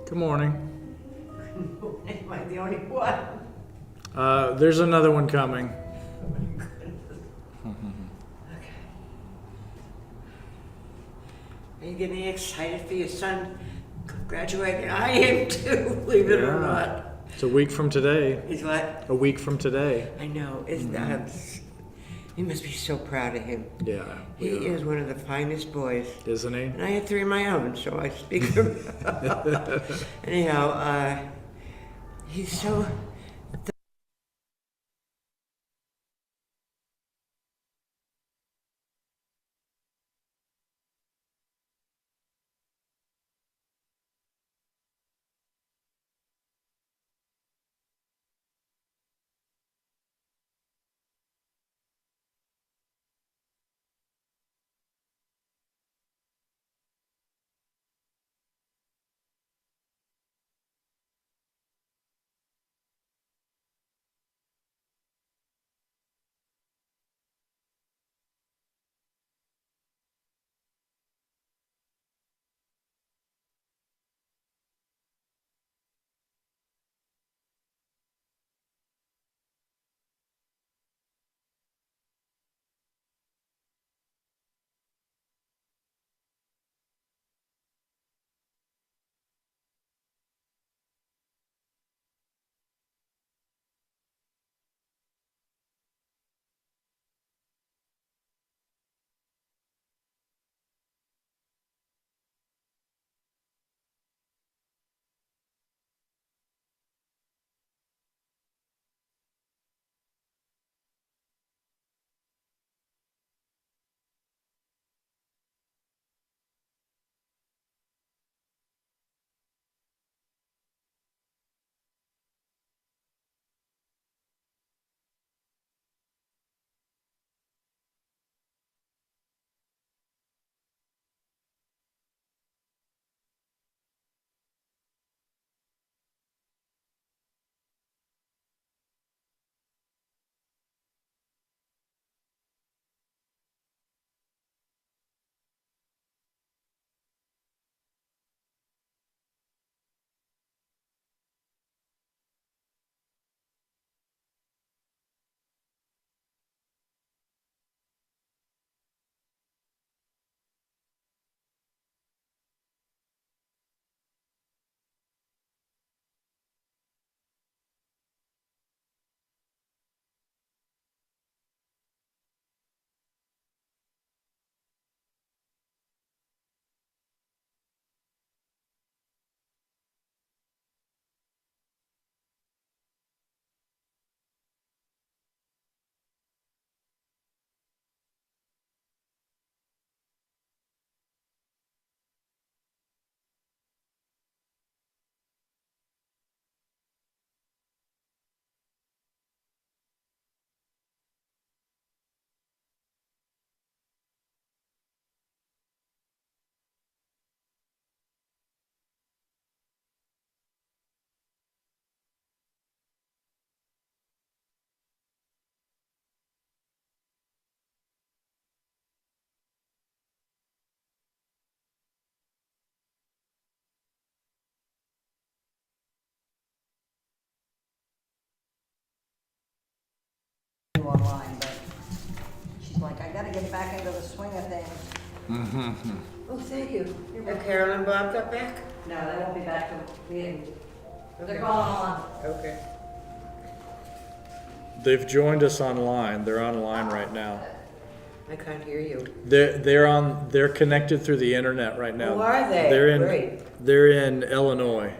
Good morning. Am I the only one? There's another one coming. Are you getting excited for your son graduating? I am too, believe it or not. It's a week from today. He's what? A week from today. I know. Isn't that? You must be so proud of him. Yeah. He is one of the finest boys. Isn't he? And I had 3 of my own, so I speak for anyhow, he's so... Online, but she's like, I gotta get back into the swing of things. Oh, thank you. Have Carol and Bob got back? No, they won't be back till being, they're going on. Okay. They've joined us online. They're online right now. I can't hear you. They're connected through the internet right now. Oh, are they? Great. They're in Illinois.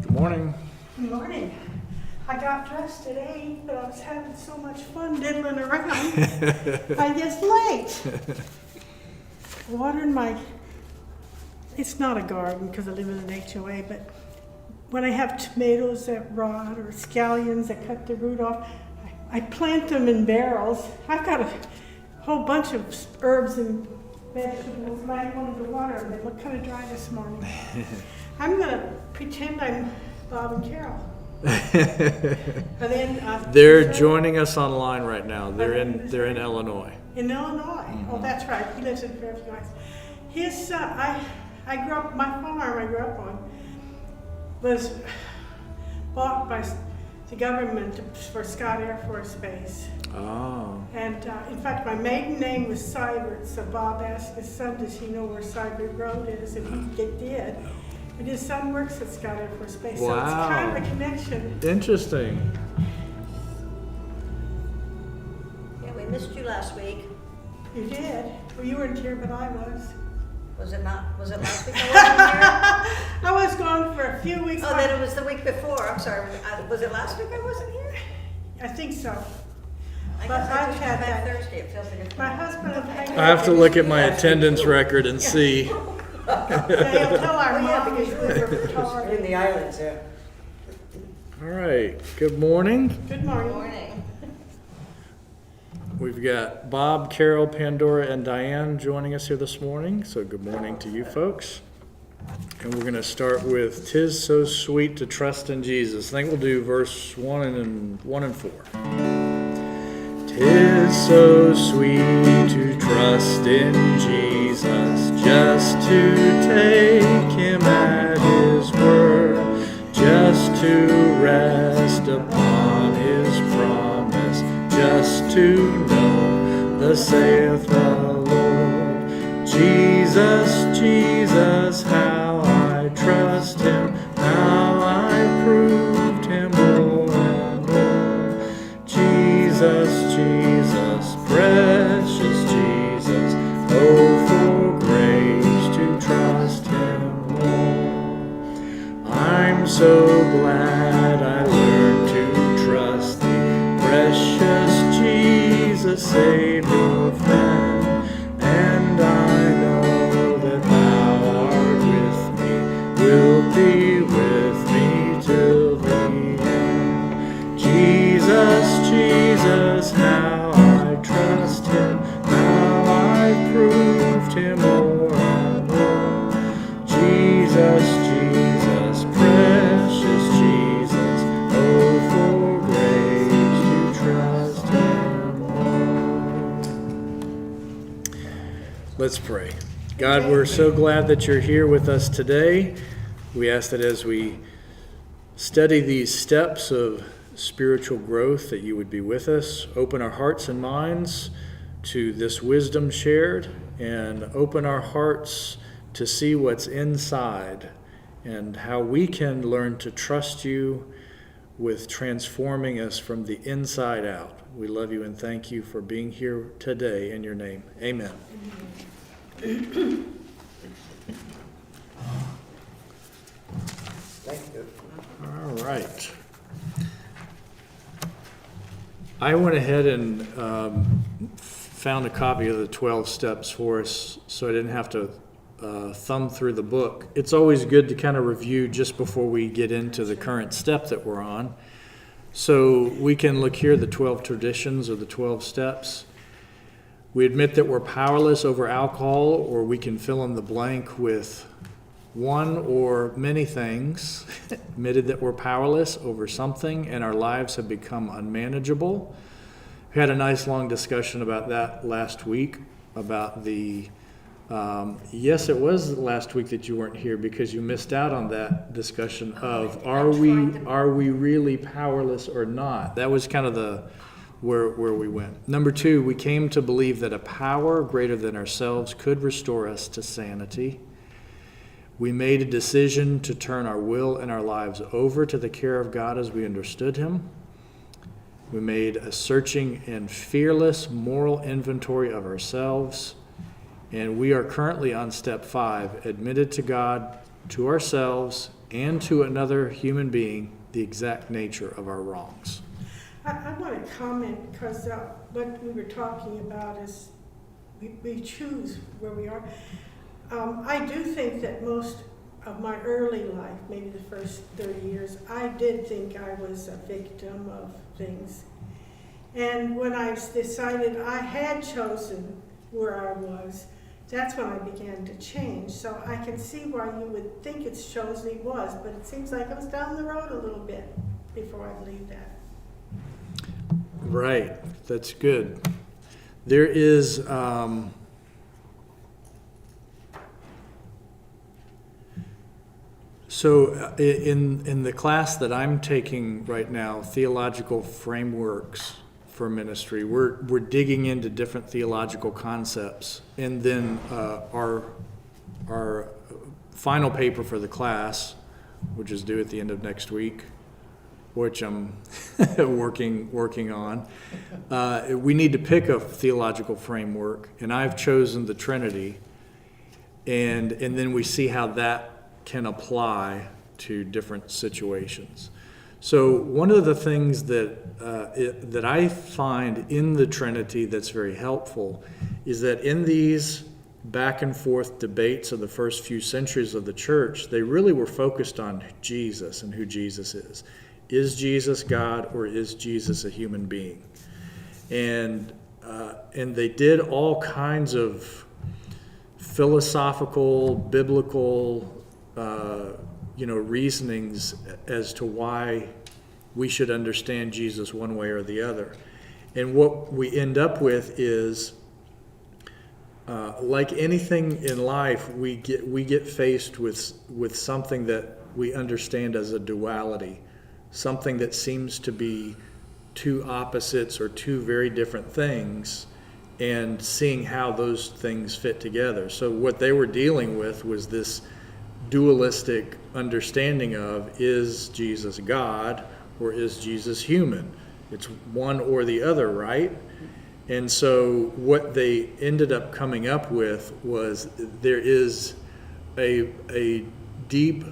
Good morning. Good morning. I got dressed at 8, but I was having so much fun diddling around. I just late. Watering my, it's not a garden because I live in an HOA, but when I have tomatoes that rot or scallions that cut the root off, I plant them in barrels. I've got a whole bunch of herbs and vegetables, and I wanted to water them. They look kind of dry this morning. I'm gonna pretend I'm Bob and Carol. And then, They're joining us online right now. They're in Illinois. in Illinois. Oh, that's right. He lives in Fairfield Heights. His son, I grew up, my farm I grew up on was bought by the government for Scott Air Force Base. Oh. And in fact, my maiden name was Seibert, so Bob asked his son, does he know where Seibert Road is? And he did. And his son works at Scott Air Force Base, so it's kind of a connection. Interesting. Yeah, we missed you last week. You did. Well, you weren't here, but I was. Was it last week I wasn't here? I was gone for a few weeks. Oh, then it was the week before. I'm sorry. Was it last week I wasn't here? I think so. I But guess I I've just had got back that. Thursday. It feels like it's My husband and I have to look at my attendance record and see. Yeah, he'll tell our Oh, yeah, mom because we you were were in retarded. the islands, yeah. All right. Good morning. Good Good morning. morning. We've got Bob, Carol, Pandora, and Diane joining us here this morning. So good morning to you folks. And we're going to start with "'Tis so sweet to trust in Jesus." I think we'll do verse 1 and 4. "'Tis so sweet to trust in Jesus, just to take him at his word, just to rest upon his promise, just to know, thus saith the Lord. Jesus, Jesus, how I trust him, how I proved him more and more. Jesus, Jesus, precious Jesus, oh, for grace to trust him more. I'm so glad I learned to trust thee, precious Jesus, Savior, friend, and I know that thou art with me, wilt be with me till the end. Jesus, Jesus, how I trust him, how I proved him more and more. Jesus, Jesus, precious Jesus, oh, for grace to trust him more. Let's pray. God, we're so glad that you're here with us today. We ask that as we study these steps of spiritual growth, that you would be with us. Open our hearts and minds to this wisdom shared, and open our hearts to see what's inside and how we can learn to trust you with transforming us from the inside out. We love you and thank you for being here today in your name. Amen. Thank you. All right. I went ahead and found a copy of the 12 steps for us so I didn't have to thumb through the book. It's always good to kind of review just before we get into the current step that we're on. So we can look here, the 12 traditions or the 12 steps. We admit that we're powerless over alcohol, or we can fill in the blank with one or many things. Admitted that we're powerless over something and our lives have become unmanageable. We had a nice long discussion about that last week, about the yes, it was last week that you weren't here because you missed out on that discussion of are we really powerless or not? That was kind of the where we went. Number 2, we came to believe that a power greater than ourselves could restore us to sanity. We made a decision to turn our will and our lives over to the care of God as we understood him. We made a searching and fearless moral inventory of ourselves. And we are currently on step 5, admitted to God, to ourselves, and to another human being the exact nature of our wrongs. I want to comment because what we were talking about is we choose where we are. I do think that most of my early life, maybe the first 30 years, I did think I was a victim of things. And when I decided I had chosen where I was, that's when I began to change. So I can see why you would think it's chosen he was, but it seems like I was down the road a little bit before I believed that. Right, that's good. There is, in the class that I'm taking right now, Theological Frameworks for Ministry, we're digging into different theological concepts. And then our final paper for the class, which is due at the end of next week, which I'm working on. We need to pick a theological framework, and I've chosen the Trinity, and then we see how that can apply to different situations. So one of the things that I find in the Trinity that's very helpful is that in these back and forth debates of the first few centuries of the church, they really were focused on Jesus and who Jesus is. Is Jesus God, or is Jesus a human being? And they did all kinds of philosophical, biblical, reasonings as to why we should understand Jesus one way or the other. And what we end up with is, like anything in life, we get faced with something that we understand as a duality. Something that seems to be two opposites or two very different things, and seeing how those things fit together. So what they were dealing with was this dualistic understanding of, is Jesus God or is Jesus human? It's one or the other, right? And so what they ended up coming up with was there is a deep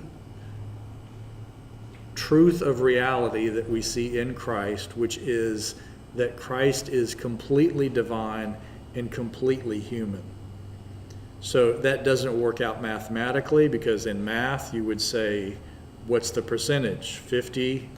truth of reality that we see in Christ, which is that Christ is completely divine and completely human. So that doesn't work out mathematically, because in math you would say, what's the percentage? 50,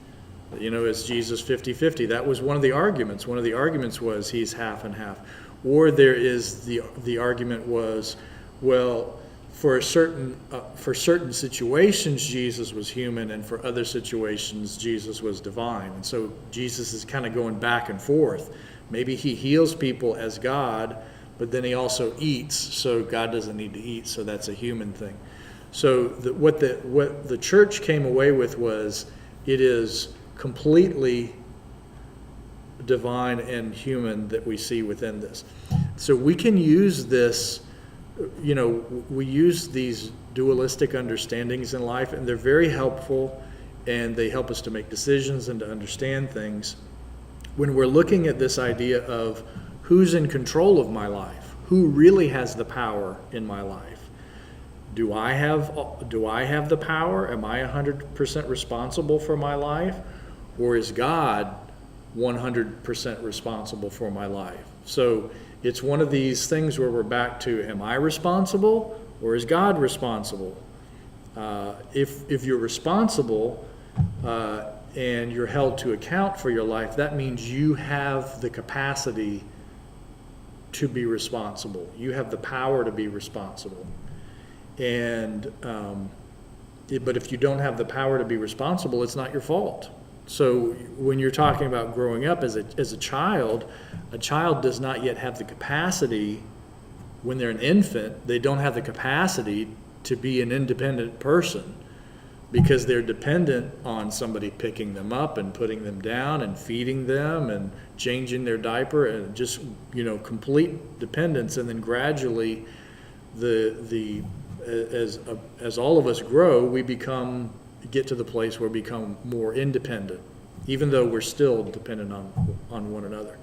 is Jesus 50-50? That was one of the arguments. One of the arguments was he's half and half. Or there is the argument was, well, for certain situations, Jesus was human, and for other situations, Jesus was divine. And so Jesus is kind of going back and forth. Maybe he heals people as God, but then he also eats, so God doesn't need to eat, so that's a human thing. So what the church came away with was, it is completely divine and human that we see within this. So we can use this. We use these dualistic understandings in life, and they're very helpful, and they help us to make decisions and to understand things. When we're looking at this idea of who's in control of my life, who really has the power in my life? Do I have the power? Am I 100% responsible for my life? Or is God 100% responsible for my life? So it's one of these things where we're back to, am I responsible or is God responsible? If you're responsible and you're held to account for your life, that means you have the capacity to be responsible. You have the power to be responsible. And but if you don't have the power to be responsible, it's not your fault. So when you're talking about growing up as a child does not yet have the capacity. When they're an infant, they don't have the capacity to be an independent person, because they're dependent on somebody picking them up and putting them down and feeding them and changing their diaper, and just complete dependence. And then gradually, as all of us grow, we get to the place where we become more independent, even though we're still dependent on one another.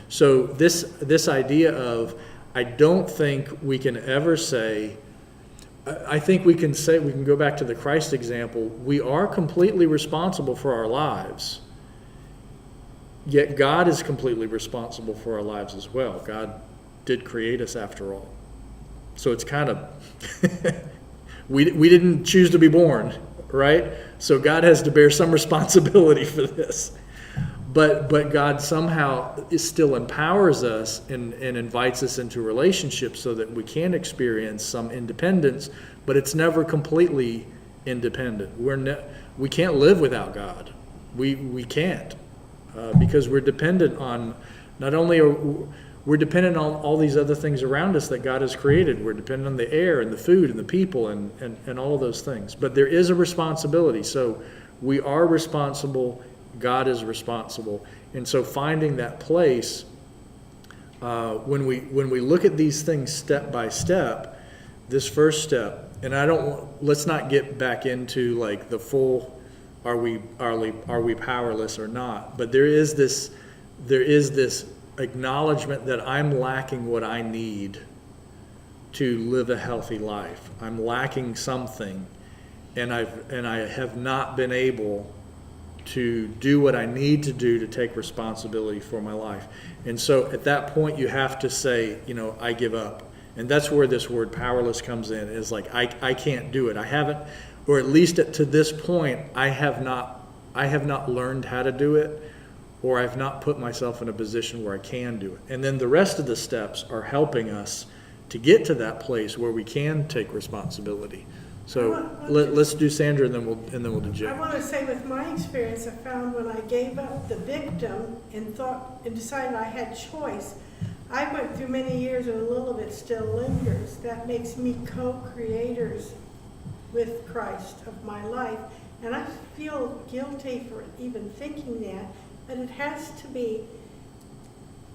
So this idea of, I don't think we can ever say, I think we can go back to the Christ example, we are completely responsible for our lives, yet God is completely responsible for our lives as well. God did create us after all. So it's kind of, we didn't choose to be born, right? So God has to bear some responsibility for this. But God somehow still empowers us and invites us into relationships so that we can experience some independence, but it's never completely independent. We can't live without God. We can't because we're dependent on we're dependent on all these other things around us that God has created. We're dependent on the air and the food and the people and all of those things. But there is a responsibility. So we are responsible. God is responsible. And so finding that place, when we look at these things step by step, this first step, and let's not get back into like the full, are we powerless or not? But there is this acknowledgement that I'm lacking what I need to live a healthy life. I'm lacking something, and I have not been able to do what I need to do to take responsibility for my life. And so at that point you have to say, I give up. And that's where this word powerless comes in, is like, I can't do it. I haven't, or at least to this point, I have not learned how to do it, or I've not put myself in a position where I can do it. And then the rest of the steps are helping us to get to that place where we can take responsibility. So let's do Sandra, and then we'll do Jay. I want to say, with my experience, I found when I gave up the victim and decided I had choice, I went through many years and a little of it still lingers. That makes me co-creators with Christ of my life. And I feel guilty for even thinking that, but it has to be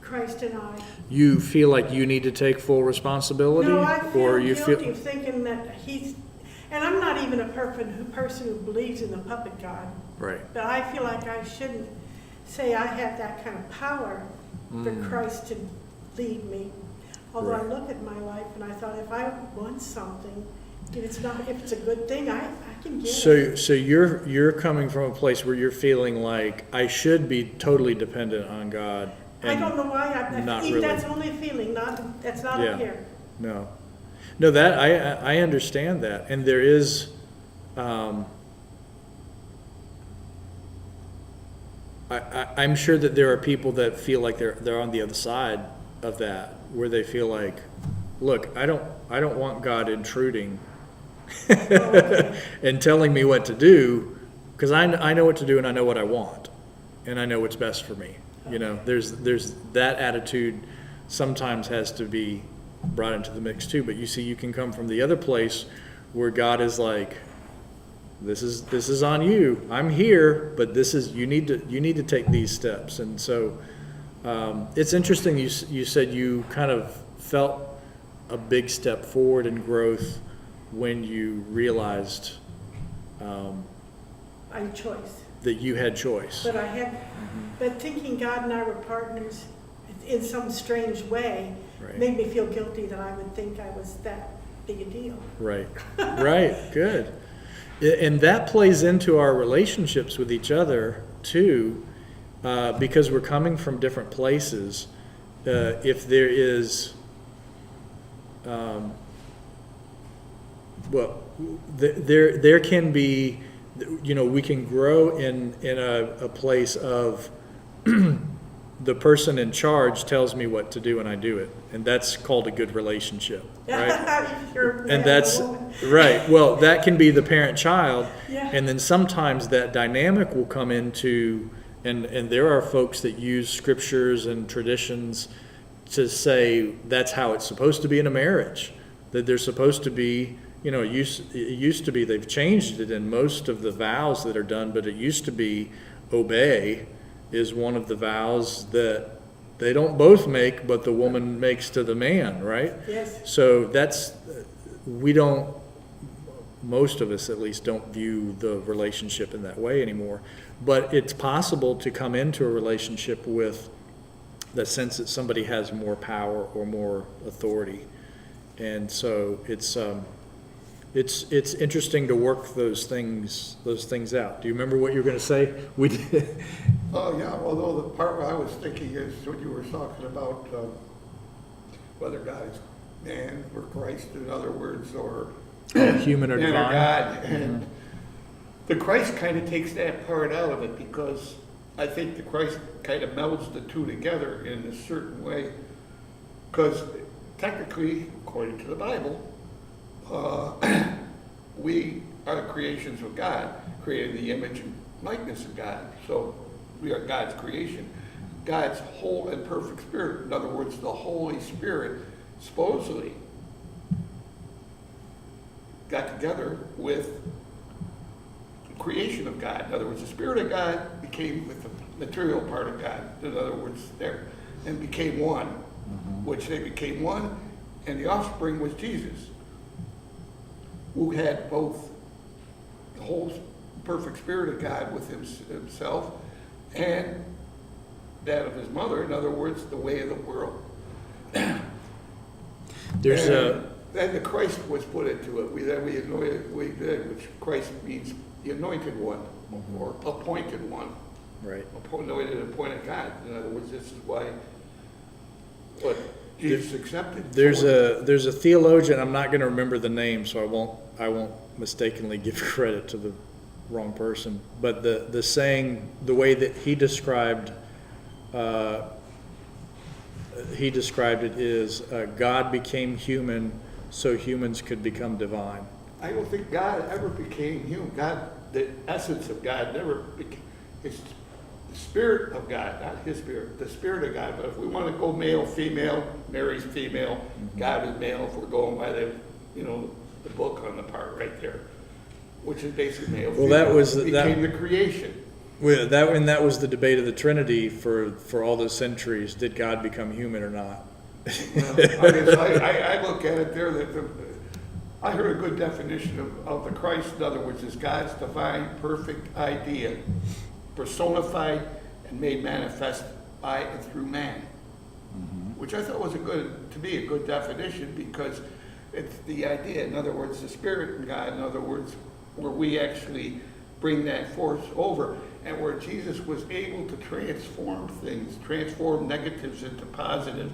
Christ and I. You feel like you need to take full responsibility? No, I feel you guilty of thinking that he's, and I'm not even a person who believes in the puppet God. Right. But I feel like I shouldn't say I have that kind of power for Christ to lead me. Although Right. I look at my life and I thought, if I want something, if it's a good thing, I can get it. So you're coming from a place where you're feeling like I should be totally dependent on God. I don't know why. Not really. That's only a feeling. That's not Yeah. up here. No, that I understand that, and there is, I'm sure that there are people that feel like they're on the other side of that, where they feel like, look, I don't want God intruding and telling me what to do, because I know what to do and I know what I want, and I know what's best for me. There's that attitude sometimes has to be brought into the mix too. But you see, you can come from the other place where God is like, this is on you. I'm here, but you need to take these steps. And so it's interesting. You said you kind of felt a big step forward in growth when you realized I had choice. that you had choice. But thinking God and I were partners in some strange way Right. made me feel guilty that I would think I was that big a deal. Right. Good. And that plays into our relationships with each other too, because we're coming from different places. If there is, there can be, we can grow in a place of the person in charge tells me what to do and I do it, and that's called a good relationship, right? And that's right. Well, that can be the parent-child, Yeah. and then sometimes that dynamic will come into, and there are folks that use scriptures and traditions to say that's how it's supposed to be in a marriage, that there's supposed to be, it used to be, they've changed it in most of the vows that are done, but it used to be obey is one of the vows that they don't both make, but the woman makes to the man, right? Yes. So most of us at least don't view the relationship in that way anymore. But it's possible to come into a relationship with the sense that somebody has more power or more authority. And so it's interesting to work those things out. Do you remember what you were going to say? We did. Oh, yeah, although the part I was thinking is what you were talking about, whether God is man or Christ, in other words, or Human or man or divine. God. And the Christ kind of takes that part out of it, because I think the Christ kind of melds the two together in a certain way. Because technically, according to the Bible, we are the creations of God, created in the image and likeness of God. So we are God's creation. God's whole and perfect spirit. In other words, the Holy Spirit supposedly got together with the creation of God. In other words, the Spirit of God became with the material part of God. In other words, there, and became one, which they became one, and the offspring was Jesus, who had both the whole perfect Spirit of God with himself and that of his mother. In other words, the way of the world. There's a, Then the Christ was put into it. We anointed, which Christ means the anointed one, or appointed one. right. Anointed, appointed God. In other words, this is why what Jesus accepted. There's a theologian, I'm not going to remember the name, so I won't mistakenly give credit to the wrong person. But the saying, the way that he described it is, God became human so humans could become divine. I don't think God ever became human. God, the essence of God never became. It's the Spirit of God, not his spirit, the Spirit of God. But if we want to go male, female, Mary's female, God is male, if we're going by the book on the part right there, which is basically male, Well, female. that was- It became the creation. Well, that was the debate of the Trinity for all those centuries. Did God become human or not? I look at it there that I heard a good definition of the Christ. In other words, is God's divine, perfect idea, personified and made manifest by and through man, which I thought was a good definition, because it's the idea. In other words, the Spirit in God. In other words, where we actually bring that force over, and where Jesus was able to transform things, transform negatives into positive,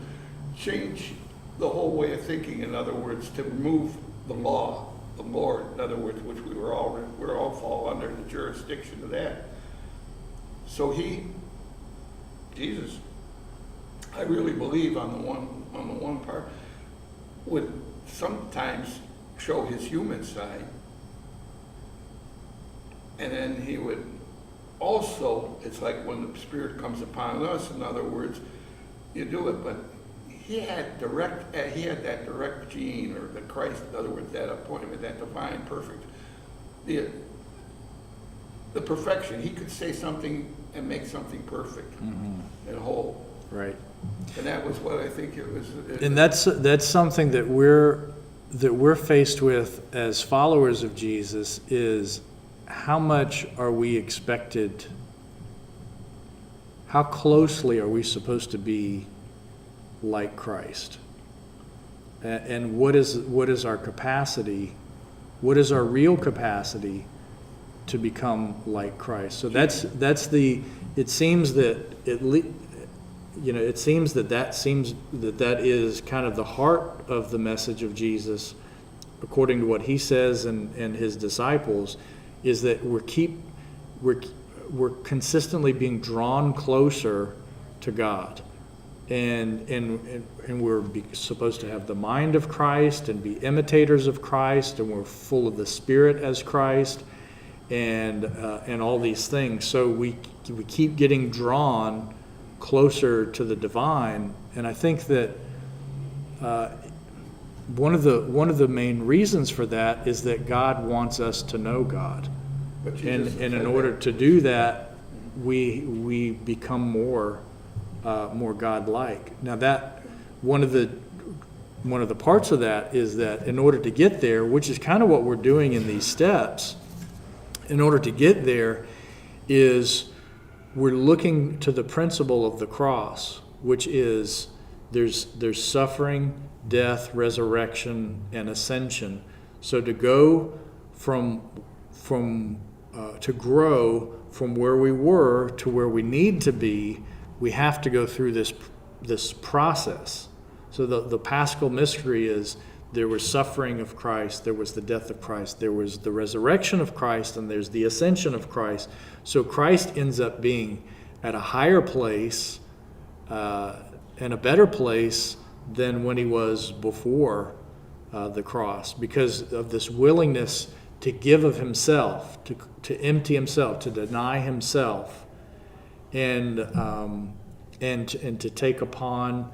change the whole way of thinking. In other words, to remove the law, the Lord, in other words, which we're all fall under the jurisdiction of that. So Jesus, I really believe on the one part, would sometimes show his human side, and then he would also, it's like when the Spirit comes upon us, in other words, you do it, but he had that direct gene, or the Christ, in other words, that appointment, that divine perfect, the perfection. He could say something and make something perfect and whole. Right. And that was what I think it was. And that's something that we're faced with as followers of Jesus, is how much are we expected, how closely are we supposed to be like Christ? And what is our capacity, what is our real capacity to become like Christ? So it seems that that is kind of the heart of the message of Jesus, according to what he says and his disciples, is that we're consistently being drawn closer to God, and we're supposed to have the mind of Christ and be imitators of Christ, and we're full of the Spirit as Christ, and all these things. So we keep getting drawn closer to the divine, and I think that one of the main reasons for that is that God wants us to know God, and in order to do that, we become more God-like. Now, that one of the parts of that is that in order to get there, which is kind of what we're doing in these steps, in order to get there, is we're looking to the principle of the cross, which is there's suffering, death, resurrection, and ascension. So to go to grow from where we were to where we need to be, we have to go through this process. So the Paschal mystery is, there was suffering of Christ, there was the death of Christ, there was the resurrection of Christ, and there's the ascension of Christ. So Christ ends up being at a higher place and a better place than when he was before the cross, because of this willingness to give of himself, to empty himself, to deny himself, and to take upon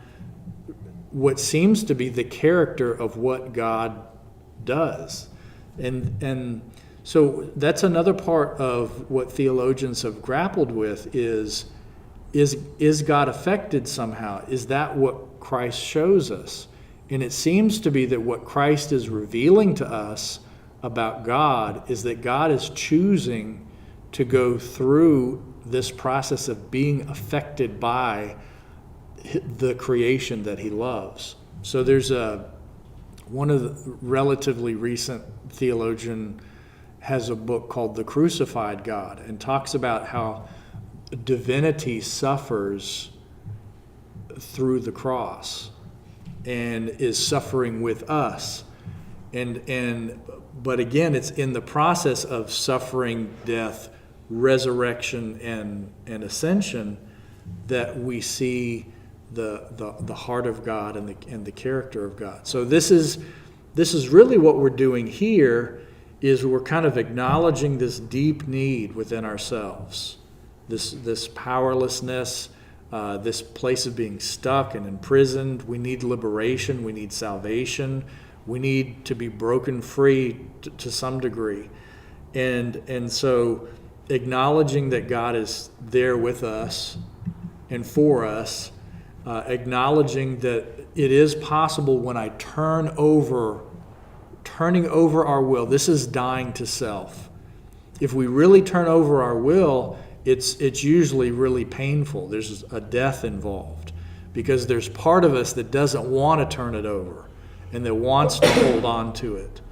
what seems to be the character of what God does. And so that's another part of what theologians have grappled with is God affected somehow? Is that what Christ shows us? And it seems to be that what Christ is revealing to us about God is that God is choosing to go through this process of being affected by the creation that he loves. So there's one of the relatively recent theologian has a book called The Crucified God, and talks about how divinity suffers through the cross and is suffering with us. But again, it's in the process of suffering, death, resurrection, and ascension that we see the heart of God and the character of God. So this is really what we're doing here, is we're kind of acknowledging this deep need within ourselves, this powerlessness, this place of being stuck and imprisoned. We need liberation. We need salvation. We need to be broken free to some degree. And so acknowledging that God is there with us and for us, acknowledging that it is possible when I turning over our will. This is dying to self. If we really turn over our will, it's usually really painful. There's a death involved, because there's part of us that doesn't want to turn it over and that wants to hold on to it.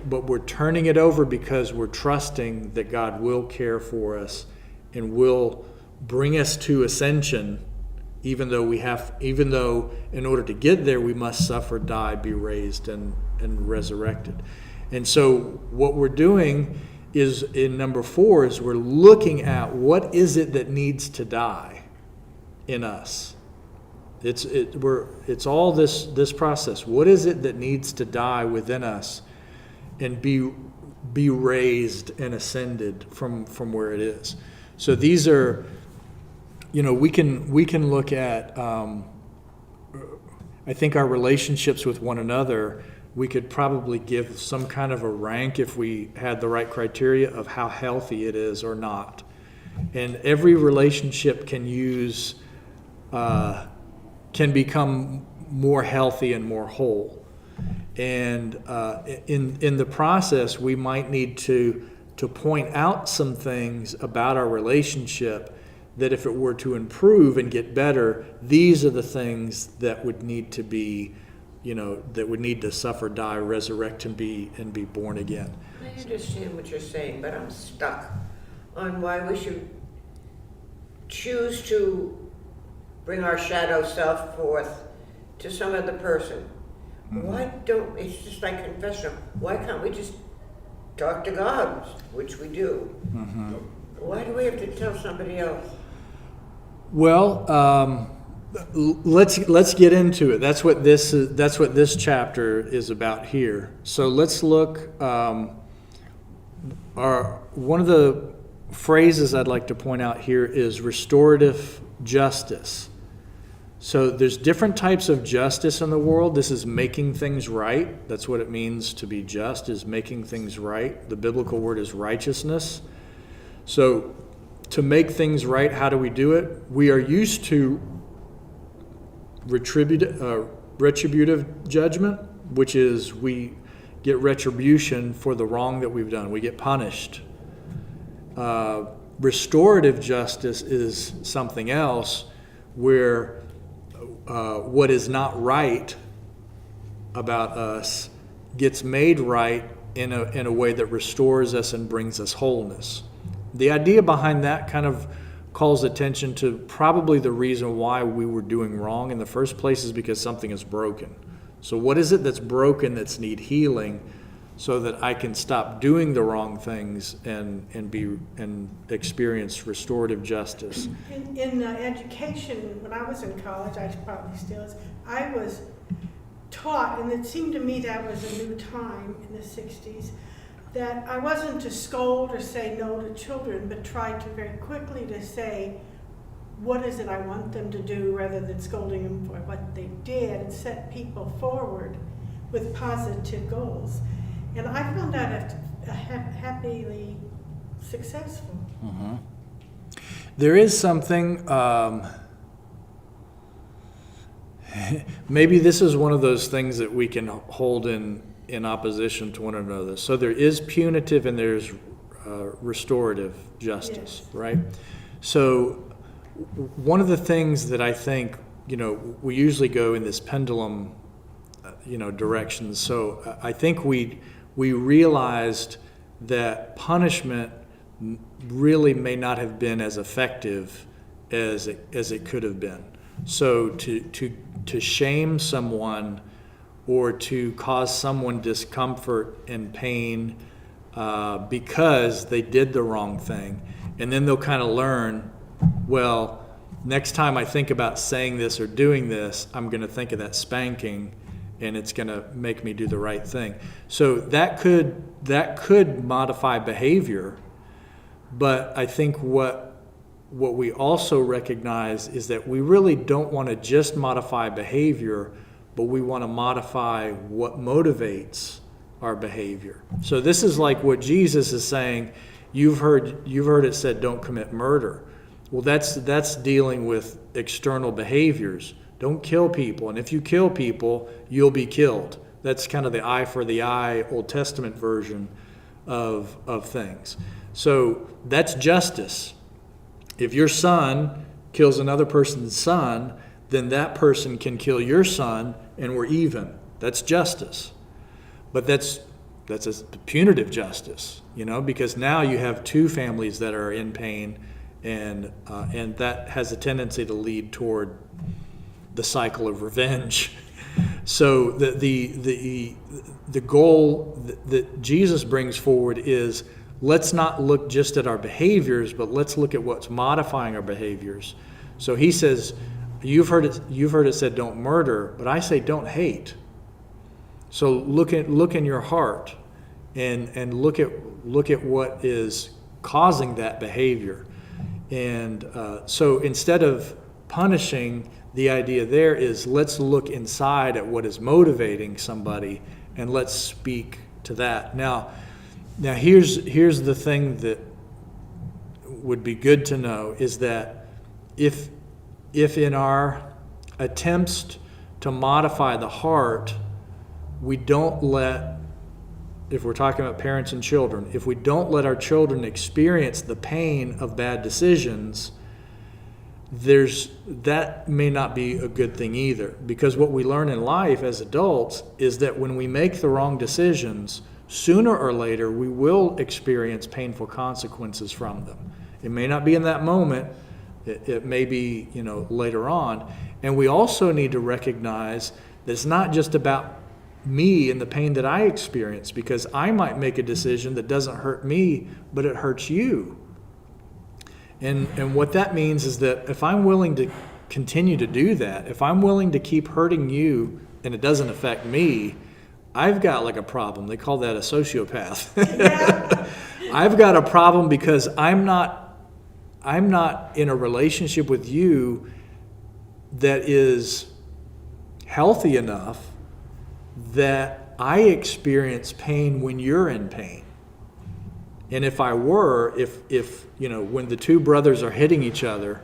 But we're turning it over because we're trusting that God will care for us and will bring us to ascension, even though in order to get there we must suffer, die, be raised, and resurrected. And so what we're doing is, in number 4, is we're looking at what is it that needs to die in us. It's all this process. What is it that needs to die within us and be raised and ascended from where it is? So these are, we can look at, I think our relationships with one another, we could probably give some kind of a rank, if we had the right criteria, of how healthy it is or not. And every relationship can become more healthy and more whole. And in the process, we might need to point out some things about our relationship that, if it were to improve and get better, these are the things that would need to be, that would need to suffer, die, resurrect, and be born again. I understand what you're saying, but I'm stuck on why we should choose to bring our shadow self forth to some other person. Mm-hmm. It's just like confession. Why can't we just talk to God, which we do? Mm-hmm. Why do we have to tell somebody else? Well, let's get into it. That's what this chapter is about here. So let's look. One of the phrases I'd like to point out here is restorative justice. So there's different types of justice in the world. This is making things right. That's what it means to be just, is making things right. The biblical word is righteousness. So to make things right, how do we do it? We are used to retributive judgment, which is we get retribution for the wrong that we've done. We get punished. Restorative justice is something else, where what is not right about us gets made right in a way that restores us and brings us wholeness. The idea behind that kind of calls attention to probably the reason why we were doing wrong in the first place, is because something is broken. So what is it that's broken that's need healing? so that I can stop doing the wrong things and experience restorative justice. In education, when I was in college, I probably still is, I was taught, and it seemed to me that was a new time in the 60s, that I wasn't to scold or say no to children, but try to very quickly to say, what is it I want them to do, rather than scolding them for what they did, and set people forward with positive goals. And I found that happily successful. There is something, maybe this is one of those things that we can hold in opposition to one another. So there is punitive and there's restorative justice, Yes. right? So one of the things that I think, we usually go in this pendulum, direction. So I think we realized that punishment really may not have been as effective as it could have been. So to shame someone or to cause someone discomfort and pain because they did the wrong thing, and then they'll kind of learn, well, next time I think about saying this or doing this, I'm going to think of that spanking, and it's going to make me do the right thing. So that could modify behavior, but I think what we also recognize is that we really don't want to just modify behavior, but we want to modify what motivates our behavior. So this is like what Jesus is saying. You've heard it said, don't commit murder. Well, that's dealing with external behaviors. Don't kill people, and if you kill people, you'll be killed. That's kind of the eye for the eye Old Testament version of things. So that's justice. If your son kills another person's son, then that person can kill your son, and we're even. That's justice. But that's a punitive justice, because now you have two families that are in pain, and that has a tendency to lead toward the cycle of revenge. So the goal that Jesus brings forward is, let's not look just at our behaviors, but let's look at what's modifying our behaviors. So he says, you've heard it said don't murder, but I say don't hate. So look in your heart and look at what is causing that behavior. And so instead of punishing, the idea there is, let's look inside at what is motivating somebody and let's speak to that. Now here's the thing that would be good to know, is that if in our attempts to modify the heart, we don't let, if we're talking about parents and children, if we don't let our children experience the pain of bad decisions, that may not be a good thing either. Because what we learn in life as adults is that when we make the wrong decisions, sooner or later we will experience painful consequences from them. It may not be in that moment, it may be later on. And we also need to recognize that it's not just about me and the pain that I experience, because I might make a decision that doesn't hurt me, but it hurts you. And what that means is that if I'm willing to continue to do that, if I'm willing to keep hurting you and it doesn't affect me, I've got like a problem. They call that a sociopath. Yeah. I've got a problem because I'm not in a relationship with you that is healthy enough that I experience pain when you're in pain. And if I were, when the two brothers are hitting each other,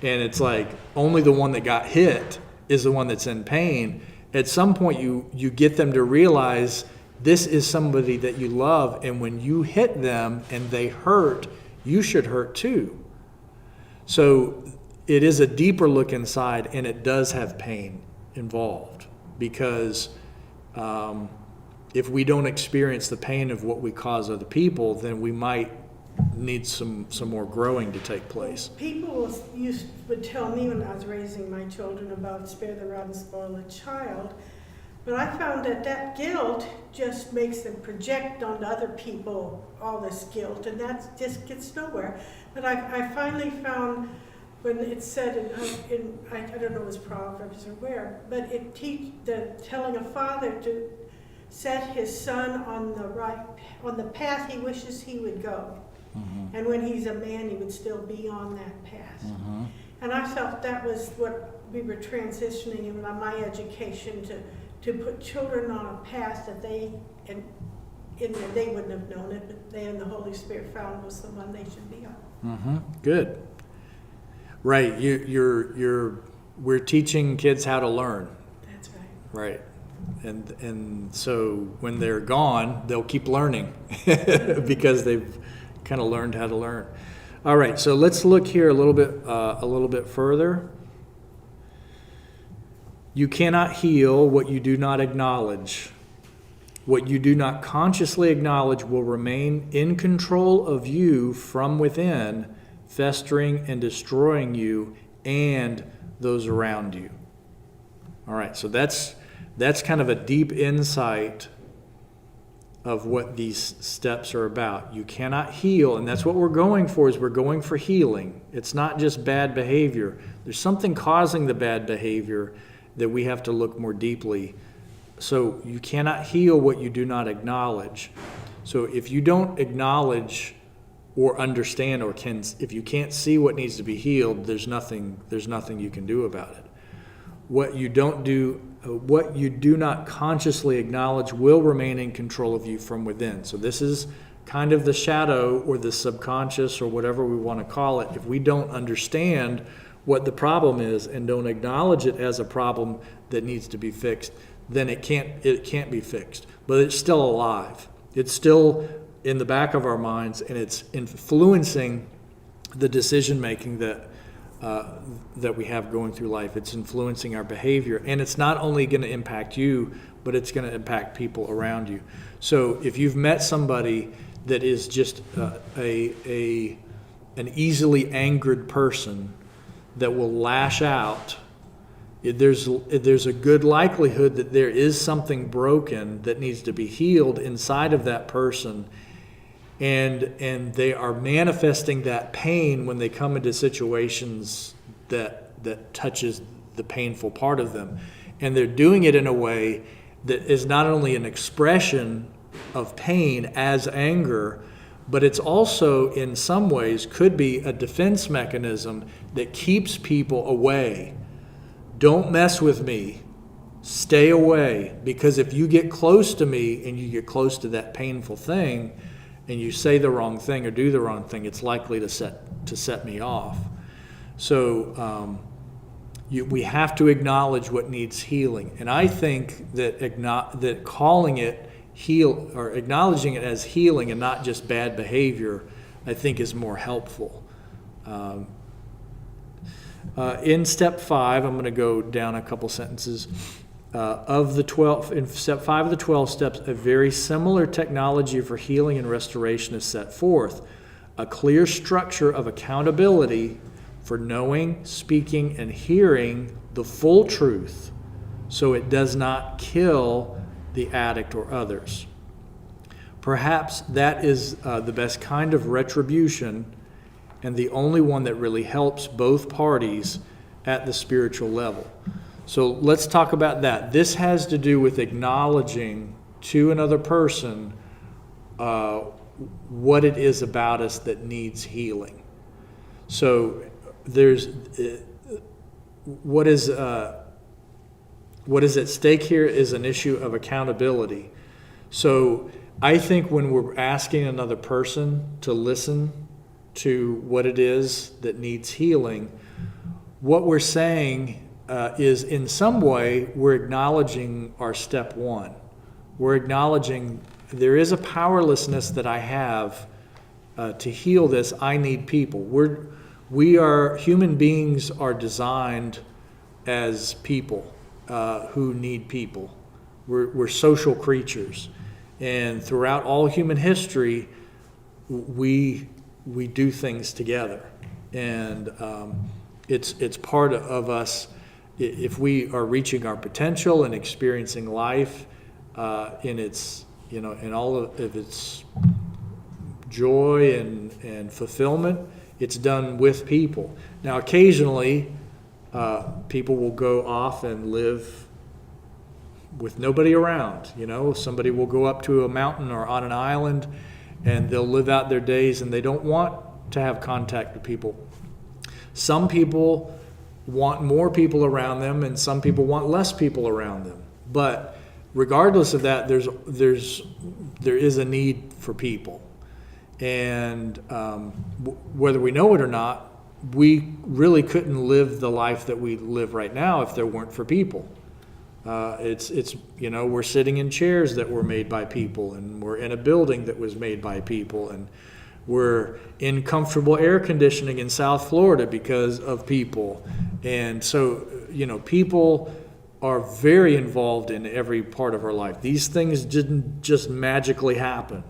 and it's like only the one that got hit is the one that's in pain, at some point you get them to realize this is somebody that you love, and when you hit them and they hurt, you should hurt too. So it is a deeper look inside, and it does have pain involved, because if we don't experience the pain of what we cause other people, then we might need some more growing to take place. People would tell me when I was raising my children about spare the rod and spoil the child. But I found that guilt just makes them project onto other people all this guilt, and that just gets nowhere. But I finally found when it said I don't know if it was Proverbs or where, but it telling a father to set his son on the path he wishes he would go. And when he's a man, he would still be on that path. And I felt that was what we were transitioning in my education to put children on a path that they wouldn't have known it, but they and the Holy Spirit found was the one they should be on. Good. Right. We're teaching kids how to learn. That's right. Right. And so when they're gone, they'll keep learning because they've kind of learned how to learn. All right. So let's look here a little bit further. You cannot heal what you do not acknowledge. What you do not consciously acknowledge will remain in control of you from within, festering and destroying you and those around you. All right, so that's kind of a deep insight of what these steps are about. You cannot heal, and that's what we're going for, is we're going for healing. It's not just bad behavior. There's something causing the bad behavior that we have to look more deeply. So you cannot heal what you do not acknowledge. So if you don't acknowledge or understand if you can't see what needs to be healed, there's nothing you can do about it. What you do not consciously acknowledge will remain in control of you from within. So this is kind of the shadow or the subconscious or whatever we want to call it. If we don't understand what the problem is and don't acknowledge it as a problem that needs to be fixed, then it can't be fixed. But it's still alive. It's still in the back of our minds, and it's influencing the decision making that we have going through life. It's influencing our behavior, and it's not only going to impact you, but it's going to impact people around you. So if you've met somebody that is just an easily angered person that will lash out, there's a good likelihood that there is something broken that needs to be healed inside of that person, and they are manifesting that pain when they come into situations that touches the painful part of them, and they're doing it in a way that is not only an expression of pain as anger, but it's also in some ways could be a defense mechanism that keeps people away. Don't mess with me. Stay away. Because if you get close to me and you get close to that painful thing and you say the wrong thing or do the wrong thing, it's likely to set me off. So we have to acknowledge what needs healing. And I think that calling it heal or acknowledging it as healing and not just bad behavior, I think is more helpful. In step 5, I'm going to go down a couple sentences. In step 5 of the 12 steps, a very similar technology for healing and restoration is set forth. A clear structure of accountability for knowing, speaking, and hearing the full truth so it does not kill the addict or others. Perhaps that is the best kind of retribution and the only one that really helps both parties at the spiritual level. So let's talk about that. This has to do with acknowledging to another person what it is about us that needs healing. So there's what is at stake here is an issue of accountability. So I think when we're asking another person to listen to what it is that needs healing, what we're saying is in some way we're acknowledging our step 1. We're acknowledging there is a powerlessness that I have to heal this. I need people. Human beings are designed as people who need people. We're social creatures, and throughout all human history, we do things together, and it's part of us. if we are reaching our potential and experiencing life in its, in all of its joy and fulfillment, it's done with people. Now, occasionally, people will go off and live with nobody around. Somebody will go up to a mountain or on an island, and they'll live out their days, and they don't want to have contact with people. Some people want more people around them, and some people want less people around them. But regardless of that, there is a need for people. And whether we know it or not, we really couldn't live the life that we live right now if there weren't for people. We're sitting in chairs that were made by people, and we're in a building that was made by people, and we're in comfortable air conditioning in South Florida because of people. And so, people are very involved in every part of our life. These things didn't just magically happen,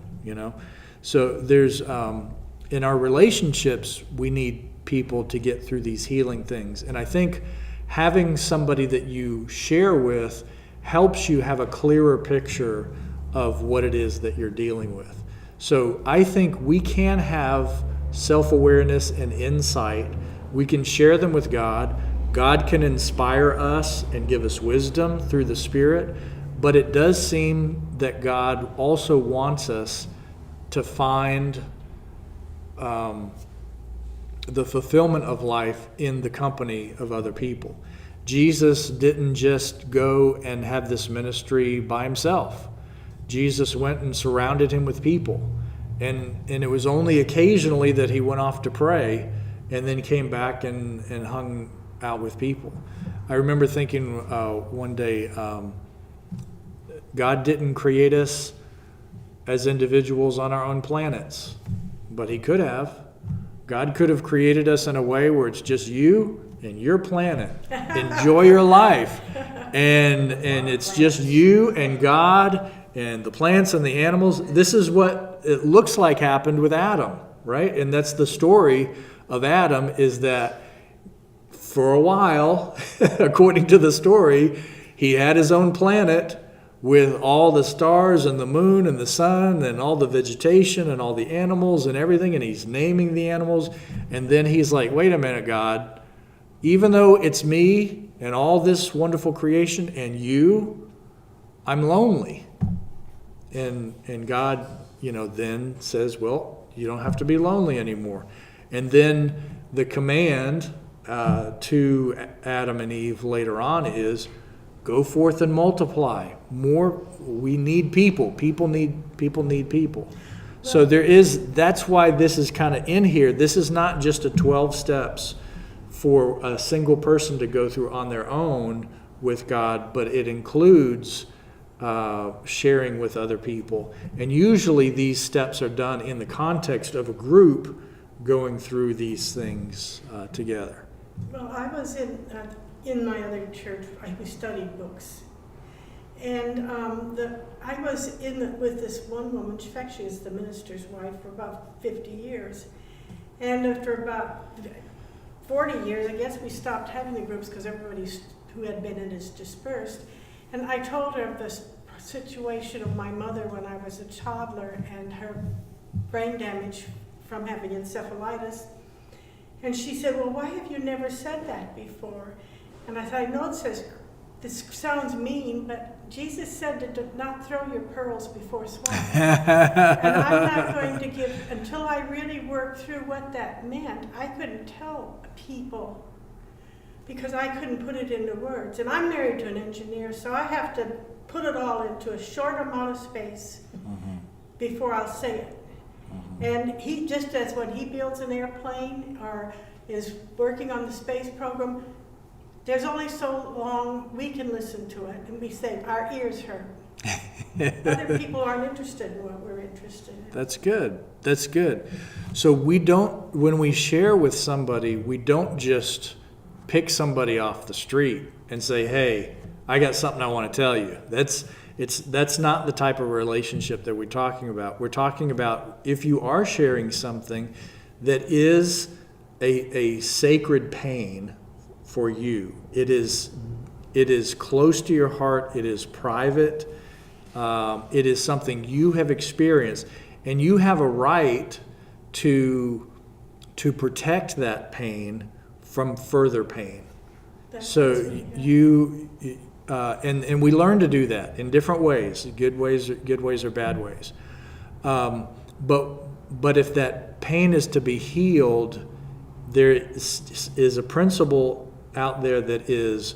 So there's, in our relationships, we need people to get through these healing things. And I think having somebody that you share with helps you have a clearer picture of what it is that you're dealing with. So I think we can have self-awareness and insight. We can share them with God. God can inspire us and give us wisdom through the Spirit. But it does seem that God also wants us to find the fulfillment of life in the company of other people. Jesus didn't just go and have this ministry by himself. Jesus went and surrounded him with people. And it was only occasionally that he went off to pray and then came back and hung out with people. I remember thinking one day, God didn't create us as individuals on our own planets, but he could have. God could have created us in a way where it's just you and your planet. Enjoy your life. And it's just you and God and the plants and the animals. This is what it looks like happened with Adam, right? And that's the story of Adam, is that for a while, according to the story, he had his own planet with all the stars and the moon and the sun and all the vegetation and all the animals and everything, and he's naming the animals. And then he's like, wait a minute, God, even though it's me and all this wonderful creation and you, I'm lonely. And God, then says, well, you don't have to be lonely anymore. And then the command to Adam and Eve later on is, go forth and multiply. More, we need people. People need people. So that's why this is kind of in here. This is not just a 12 steps for a single person to go through on their own with God, but it includes sharing with other people. And usually these steps are done in the context of a group going through these things together. Well, I was in my other church. We studied books, and I was with this one woman. In fact, she is the minister's wife for about 50 years, and after about 40 years, I guess we stopped having the groups because everybody who had been in is dispersed. And I told her of this situation of my mother when I was a toddler and her brain damage from having encephalitis. And she said, well, why have you never said that before? And I thought, I know it says, this sounds mean, but Jesus said to not throw your pearls before swine. And I'm not going to give, until I really worked through what that meant, I couldn't tell people because I couldn't put it into words. And I'm married to an engineer, so I have to put it all into a short amount of space before I'll say it. And he, just as when he builds an airplane or is working on the space program, there's only so long we can listen to it, and we say our ears hurt. Other people aren't interested in what we're interested in. That's good. That's good. So when we share with somebody, we don't just pick somebody off the street and say, hey, I got something I want to tell you. That's not the type of relationship that we're talking about. We're talking about if you are sharing something that is a sacred pain for you. It is close to your heart. It is private. It is something you have experienced, and you have a right to protect that pain from further pain. So and we learn to do that in different ways, good ways or bad ways. But if that pain is to be healed, there is a principle out there that is,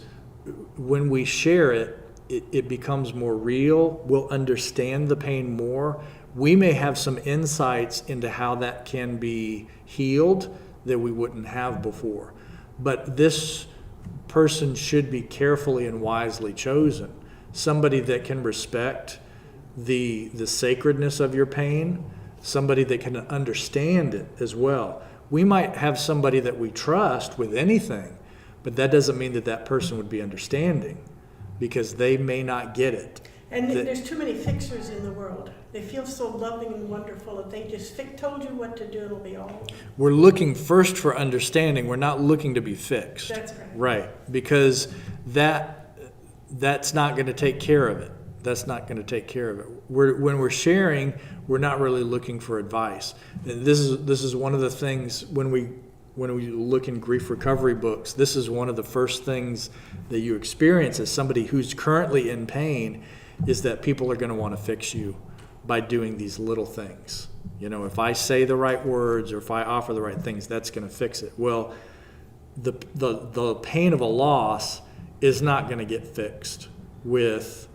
when we share it, it becomes more real. We'll understand the pain more. We may have some insights into how that can be healed that we wouldn't have before. But this person should be carefully and wisely chosen. Somebody that can respect the sacredness of your pain, somebody that can understand it as well. We might have somebody that we trust with anything, but that doesn't mean that person would be understanding, because they may not get it. And there's too many fixers in the world. They feel so loving and wonderful. If they just told you what to do, it'll be all over. We're looking first for understanding. We're not looking to be fixed. That's right. Right, because that's not going to take care of it. That's not going to take care of it. When we're sharing, we're not really looking for advice. And this is one of the things when we look in grief recovery books. This is one of the first things that you experience as somebody who's currently in pain, is that people are going to want to fix you by doing these little things. You know, if I say the right words or if I offer the right things, that's going to fix it. Well, the pain of a loss is not going to get fixed with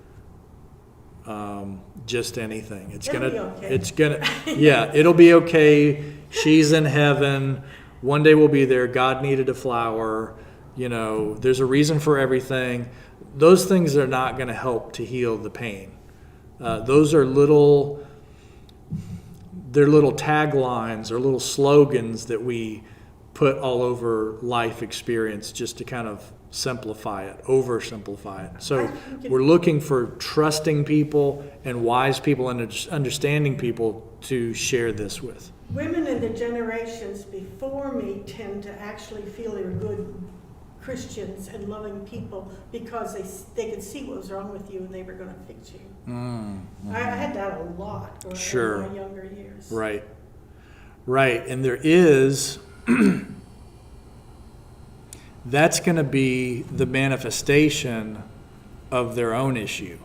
just anything. It'll be okay. She's in heaven. One day we'll be there. God needed a flower. You know, there's a reason for everything. Those things are not going to help to heal the pain. Those are little taglines or little slogans that we put all over life experience just to kind of simplify it, oversimplify it. So we're looking for trusting people and wise people and understanding people to share this with. Women in the generations before me tend to actually feel they're good Christians and loving people because they could see what was wrong with you and they were going to fix you. I had that a lot in my younger years. Right. And there is, that's going to be the manifestation of their own issue.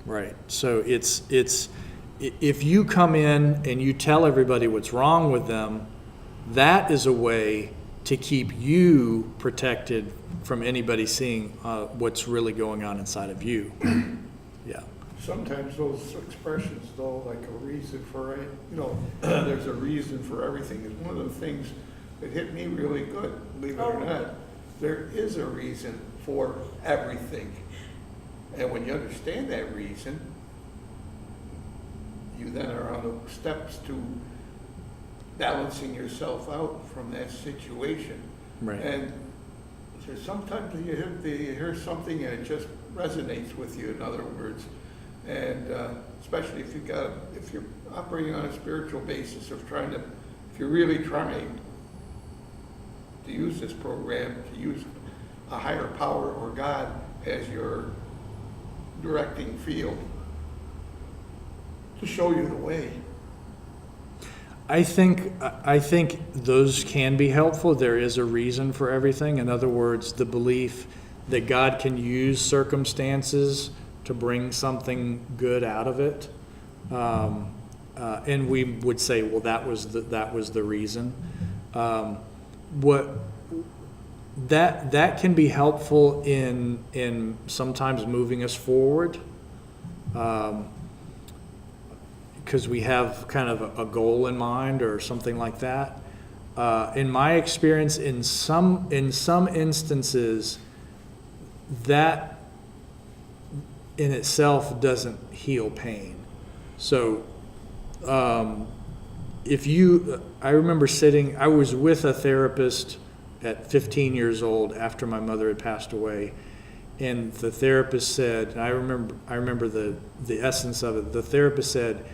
Right. So it's if you come in and you tell everybody what's wrong with them, that is a way to keep you protected from anybody seeing what's really going on inside of you. Yeah. Sometimes those expressions, though, like a reason for it, there's a reason for everything. It's one of the things that hit me really good, believe it or not. There is a reason for everything. And when you understand that reason, you then are on the steps to balancing yourself out from that situation. Right. And so sometimes you hear something and it just resonates with you, in other words. And especially if you're operating on a spiritual basis if you're really trying to use this program, to use a higher power or God as your directing field to show you the way. I think those can be helpful. There is a reason for everything. In other words, the belief that God can use circumstances to bring something good out of it. And we would say, well, that was the reason. That can be helpful in sometimes moving us forward. Because we have kind of a goal in mind or something like that. In my experience, in some instances, that in itself doesn't heal pain. So I remember I was with a therapist at 15 years old after my mother had passed away. And the therapist said, and I remember the essence of it, the therapist said,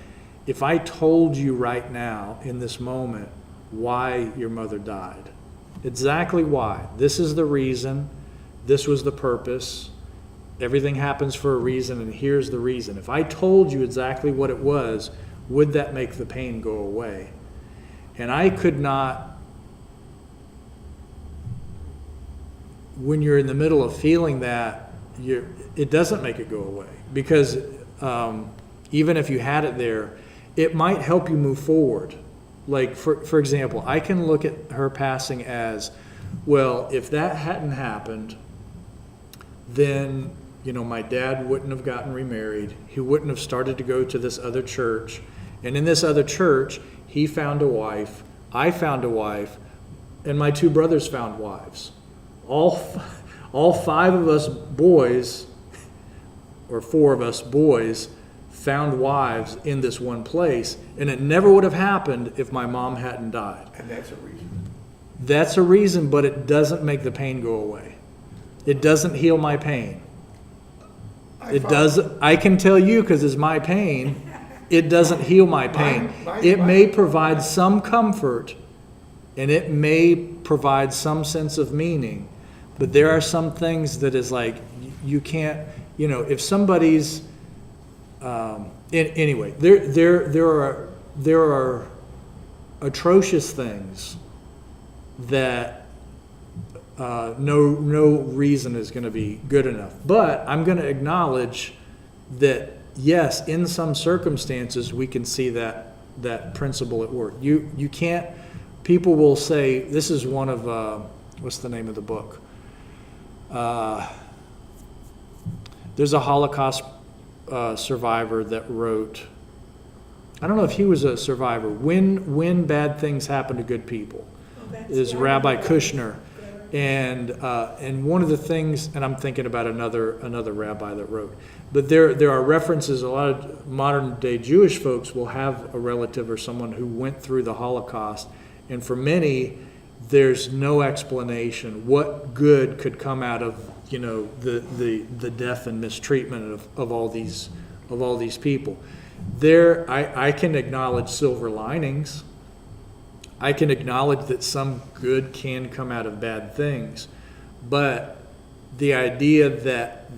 if I told you right now in this moment why your mother died, exactly why. This is the reason, this was the purpose, everything happens for a reason, and here's the reason. If I told you exactly what it was, would that make the pain go away? And I could not, when you're in the middle of feeling that, it doesn't make it go away. Because even if you had it there, it might help you move forward. Like, for example, I can look at her passing as, well, if that hadn't happened, then, you know, my dad wouldn't have gotten remarried. He wouldn't have started to go to this other church. And in this other church, he found a wife, I found a wife, and my two brothers found wives. All five of us boys, or four of us boys, found wives in this one place, and it never would have happened if my mom hadn't died. And that's a reason. That's a reason, but it doesn't make the pain go away. It doesn't heal my pain. I can tell you, because it's my pain, it doesn't heal my pain. It may provide some comfort, and it may provide some sense of meaning, but there are some things that is like, you can't, you know, if somebody's, anyway, there are atrocious things that no reason is going to be good enough. But I'm going to acknowledge that, yes, in some circumstances we can see that principle at work. You can't. People will say, this is one of what's the name of the book? There's a Holocaust survivor that wrote, I don't know if he was a survivor, when bad things happen to good people. Is Rabbi Kushner. And one of the things, and I'm thinking about another rabbi that wrote, but there are references, a lot of modern day Jewish folks will have a relative or someone who went through the Holocaust, and for many, there's no explanation what good could come out of, you know, the death and mistreatment of all these people. I can acknowledge silver linings. I can acknowledge that some good can come out of bad things, but the idea that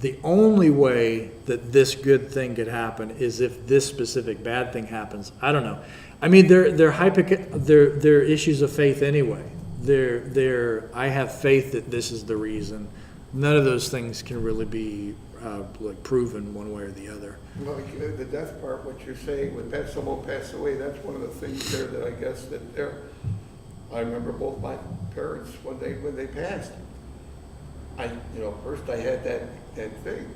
the only way that this good thing could happen is if this specific bad thing happens, I don't know. I mean, they're issues of faith anyway. I have faith that this is the reason. None of those things can really be like proven one way or the other. Well, the death part, what you're saying, when someone passed away, that's one of the things there that I guess that there. I remember both my parents when they passed. First I had that thing,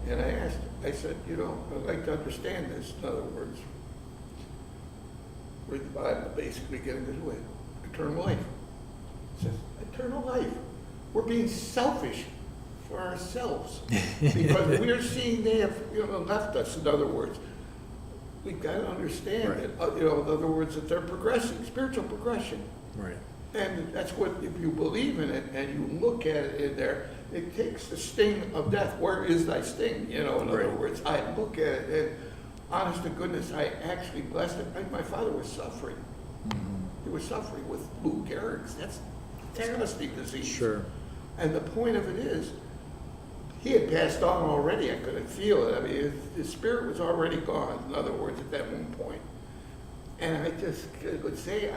and I said, I'd like to understand this. In other words, read the Bible, basically getting this way, eternal life. It says eternal life. We're being selfish for ourselves because we're seeing they have left us. In other words, we've got to understand Right. that in other words that they're progressing, spiritual progression. Right. And that's what, if you believe in it and you look at it in there, it takes the sting of death. Where is thy sting? In other words, I look at it and honest to goodness, I actually blessed it. My father was suffering. Mm-hmm. He was suffering with Lou Gehrig's. That's disgusting disease. Sure. And the point of it is, he had passed on already. I couldn't feel it. I mean, his spirit was already gone, in other words, at that one point. And I just could say,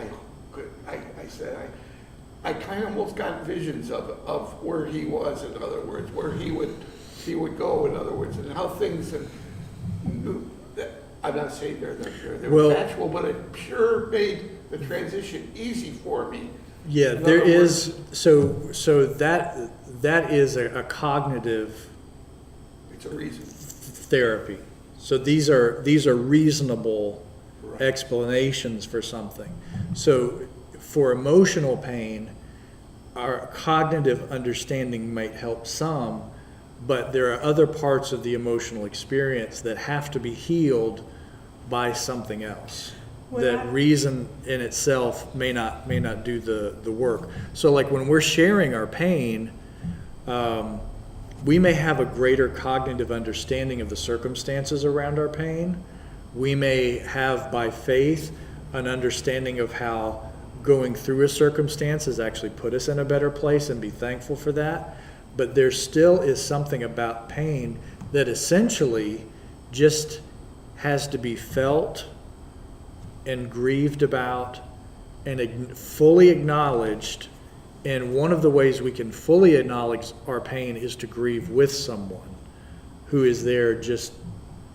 I kind of almost got visions of where he was, in other words, where he would go, in other words, and how things, I'm not saying they were factual, but it sure made the transition easy for me. Yeah, there is, so that is a cognitive It's a reason. therapy. So these are reasonable Right. explanations for something. So for emotional pain, our cognitive understanding might help some, but there are other parts of the emotional experience that have to be healed by something else. That reason in itself may not do the work. So like when we're sharing our pain, we may have a greater cognitive understanding of the circumstances around our pain. We may have, by faith, an understanding of how going through a circumstance has actually put us in a better place, and be thankful for that. But there still is something about pain that essentially just has to be felt and grieved about and fully acknowledged. And one of the ways we can fully acknowledge our pain is to grieve with someone who is there just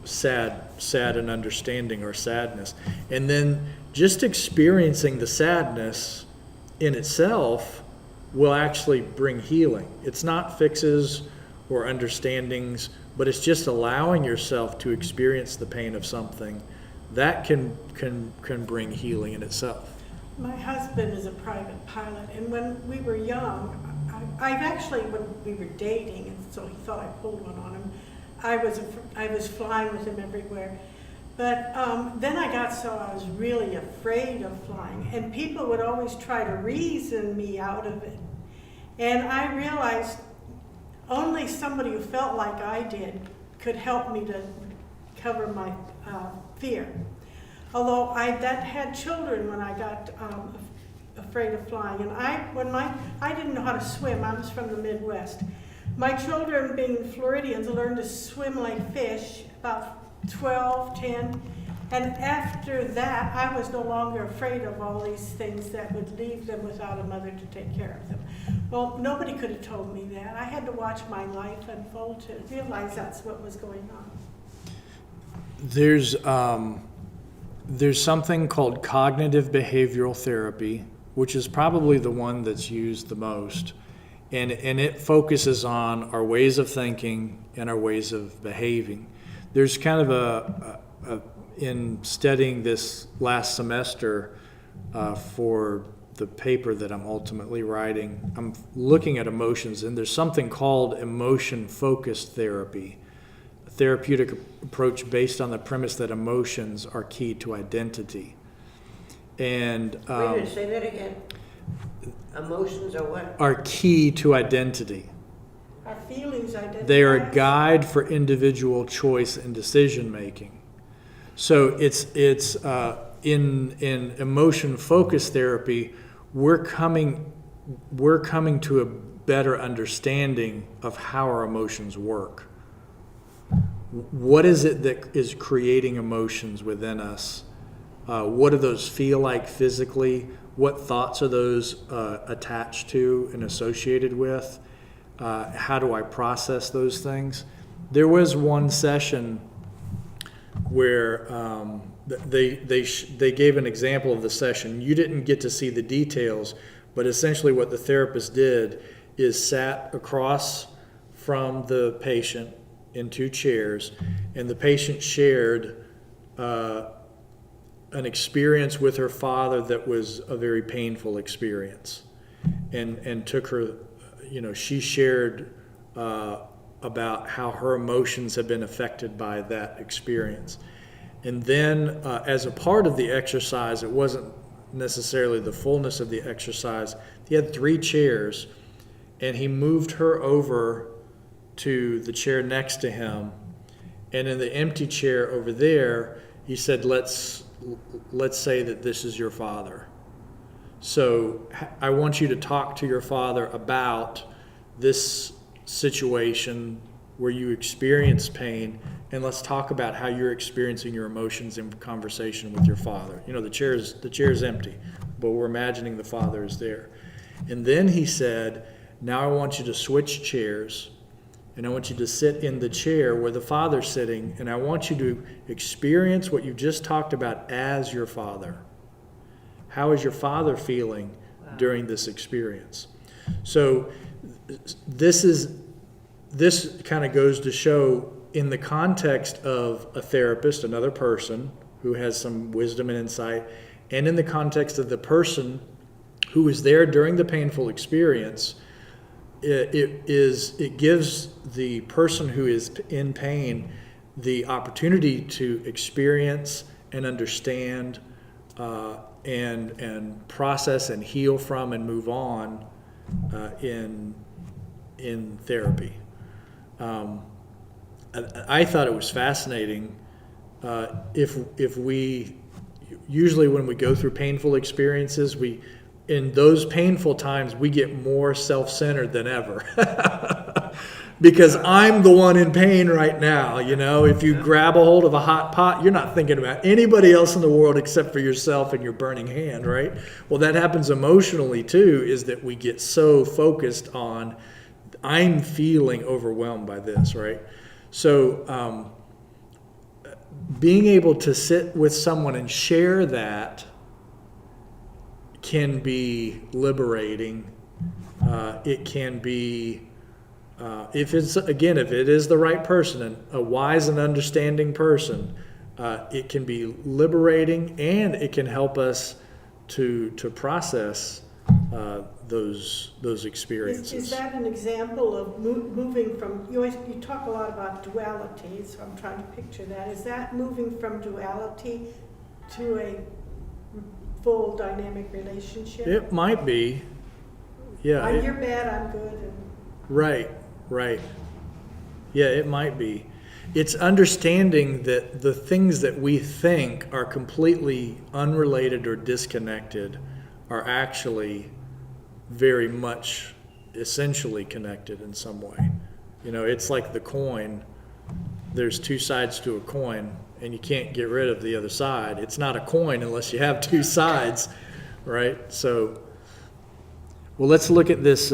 sad and understanding our sadness. And then just experiencing the sadness in itself will actually bring healing. It's not fixes or understandings, but it's just allowing yourself to experience the pain of something that can bring healing in itself. My husband is a private pilot, and when we were young, when we were dating, and so he thought I pulled one on him, I was flying with him everywhere. But then I was really afraid of flying, and people would always try to reason me out of it. And I realized only somebody who felt like I did could help me to cover my fear. Although I had children when I got afraid of flying, and I didn't know how to swim. I was from the Midwest. My children, being Floridians, learned to swim like fish about 12, 10, and after that, I was no longer afraid of all these things that would leave them without a mother to take care of them. Well, nobody could have told me that. I had to watch my life unfold to realize that's what was going on. There's something called cognitive behavioral therapy, which is probably the one that's used the most. And it focuses on our ways of thinking and our ways of behaving. There's kind of in studying this last semester for the paper that I'm ultimately writing, I'm looking at emotions, and there's something called emotion-focused therapy, a therapeutic approach based on the premise that emotions are key to identity. And Wait a minute, say that again. Emotions are what? are key to identity. Our feelings identify. They are a guide for individual choice and decision making. So it's in emotion focused therapy, we're coming to a better understanding of how our emotions work. What is it that is creating emotions within us? What do those feel like physically? What thoughts are those attached to and associated with? How do I process those things? There was one session where they gave an example of the session. You didn't get to see the details, but essentially what the therapist did is sat across from the patient in two chairs, and the patient shared an experience with her father that was a very painful experience, and took her, she shared about how her emotions have been affected by that experience. And then as a part of the exercise, it wasn't necessarily the fullness of the exercise, he had 3 chairs, and he moved her over to the chair next to him, and in the empty chair over there, he said, let's say that this is your father. So I want you to talk to your father about this situation where you experience pain, and let's talk about how you're experiencing your emotions in conversation with your father. The chair is empty, but we're imagining the father is there. And then he said, now I want you to switch chairs, and I want you to sit in the chair where the father's sitting, and I want you to experience what you just talked about as your father. How is your father feeling during this experience? So this kind of goes to show, in the context of a therapist, another person who has some wisdom and insight, and in the context of the person who is there during the painful experience, it gives the person who is in pain the opportunity to experience and understand and process and heal from and move on in therapy. I thought it was fascinating if we usually when we go through painful experiences, in those painful times, we get more self-centered than ever. Because I'm the one in pain right now, you know? If you grab a hold of a hot pot, you're not thinking about anybody else in the world except for yourself and your burning hand, right? Well, that happens emotionally too, is that we get so focused on, I'm feeling overwhelmed by this, right? So being able to sit with someone and share that can be liberating. It can be, if it is the right person and a wise and understanding person, it can be liberating, and it can help us to process those experiences. Is that an example of moving from, you talk a lot about duality, so I'm trying to picture that. Is that moving from duality to a full dynamic relationship? It might be. Yeah. You're bad, I'm good. And Right. Yeah, it might be. It's understanding that the things that we think are completely unrelated or disconnected are actually very much essentially connected in some way. You know, it's like the coin. There's two sides to a coin, and you can't get rid of the other side. It's not a coin unless you have two sides, right? So, well, let's look at this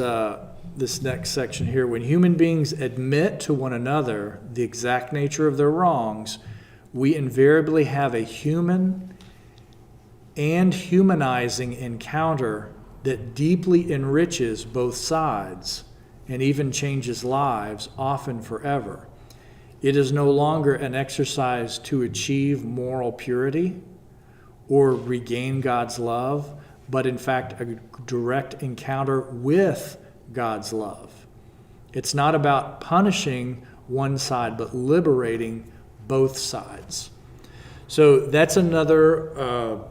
this next section here. When human beings admit to one another the exact nature of their wrongs, we invariably have a human and humanizing encounter that deeply enriches both sides and even changes lives, often forever. It is no longer an exercise to achieve moral purity or regain God's love, but in fact a direct encounter with God's love. It's not about punishing one side, but liberating both sides. So that's another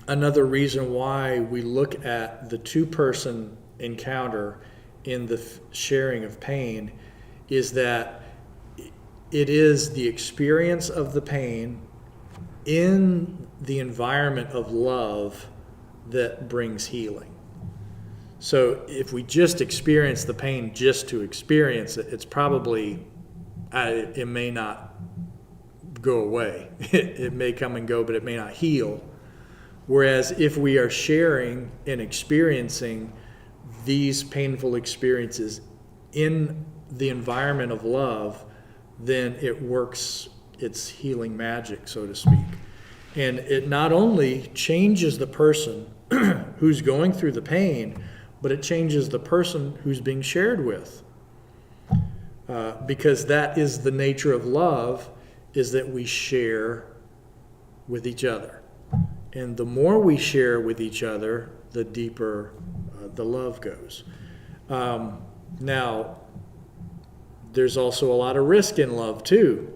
reason why we look at the two-person encounter in the sharing of pain, is that it is the experience of the pain in the environment of love that brings healing. So if we just experience the pain just to experience it, it's probably, it may not go away. It may come and go, but it may not heal. Whereas if we are sharing and experiencing these painful experiences in the environment of love, then it works its healing magic, so to speak. And it not only changes the person who's going through the pain, but it changes the person who's being shared with. Because that is the nature of love, is that we share with each other. And the more we share with each other, the deeper the love goes. Now, there's also a lot of risk in love too.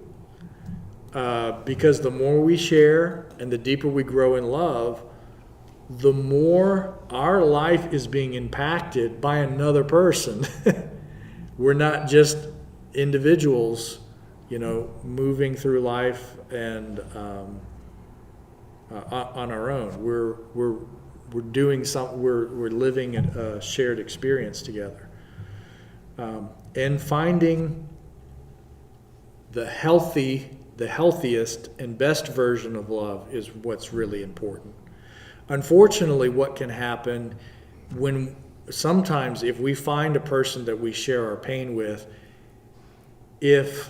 Because the more we share and the deeper we grow in love, the more our life is being impacted by another person. We're not just individuals, you know, moving through life and on our own. We're doing something. We're living a shared experience together, and finding the healthiest and best version of love is what's really important. Unfortunately, what can happen sometimes if we find a person that we share our pain with, if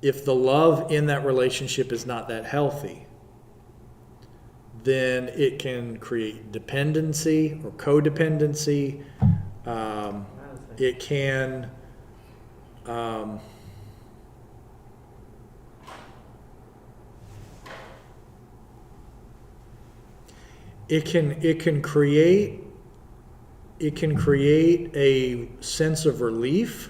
the love in that relationship is not that healthy, then it can create dependency or codependency. It can It can create a sense of relief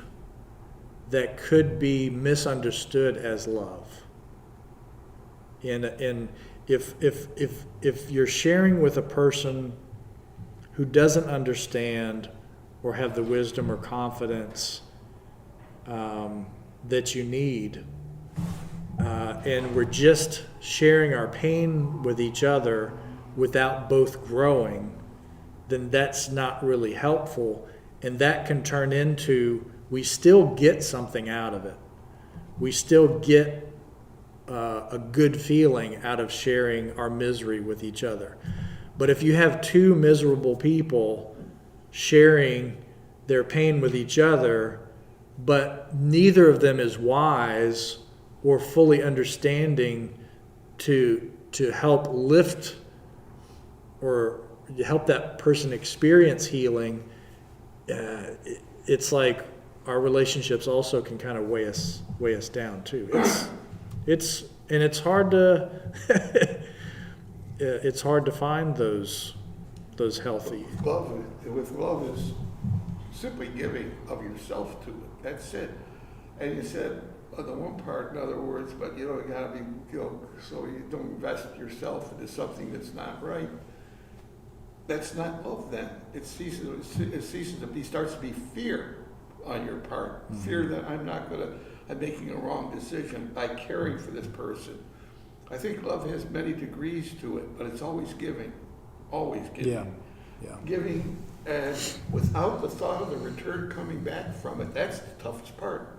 that could be misunderstood as love. And if you're sharing with a person who doesn't understand or have the wisdom or confidence that you need, and we're just sharing our pain with each other without both growing, then that's not really helpful. And that can turn into, we still get something out of it. We still get a good feeling out of sharing our misery with each other. But if you have two miserable people sharing their pain with each other, but neither of them is wise or fully understanding to help lift or help that person experience healing, it's like our relationships also can kind of weigh us down too. It's hard to it's hard to find those healthy. With love is simply giving of yourself to it. That's it. And you said on the one part, in other words, but you gotta be, so you don't invest yourself into something that's not right. That's not love then. It ceases to be, starts to be fear on your part. Fear that I'm making a wrong decision by caring for this person. I think love has many degrees to it, but it's always giving. Always giving. Yeah. Giving, and without the thought of the return coming back from it, that's the toughest part.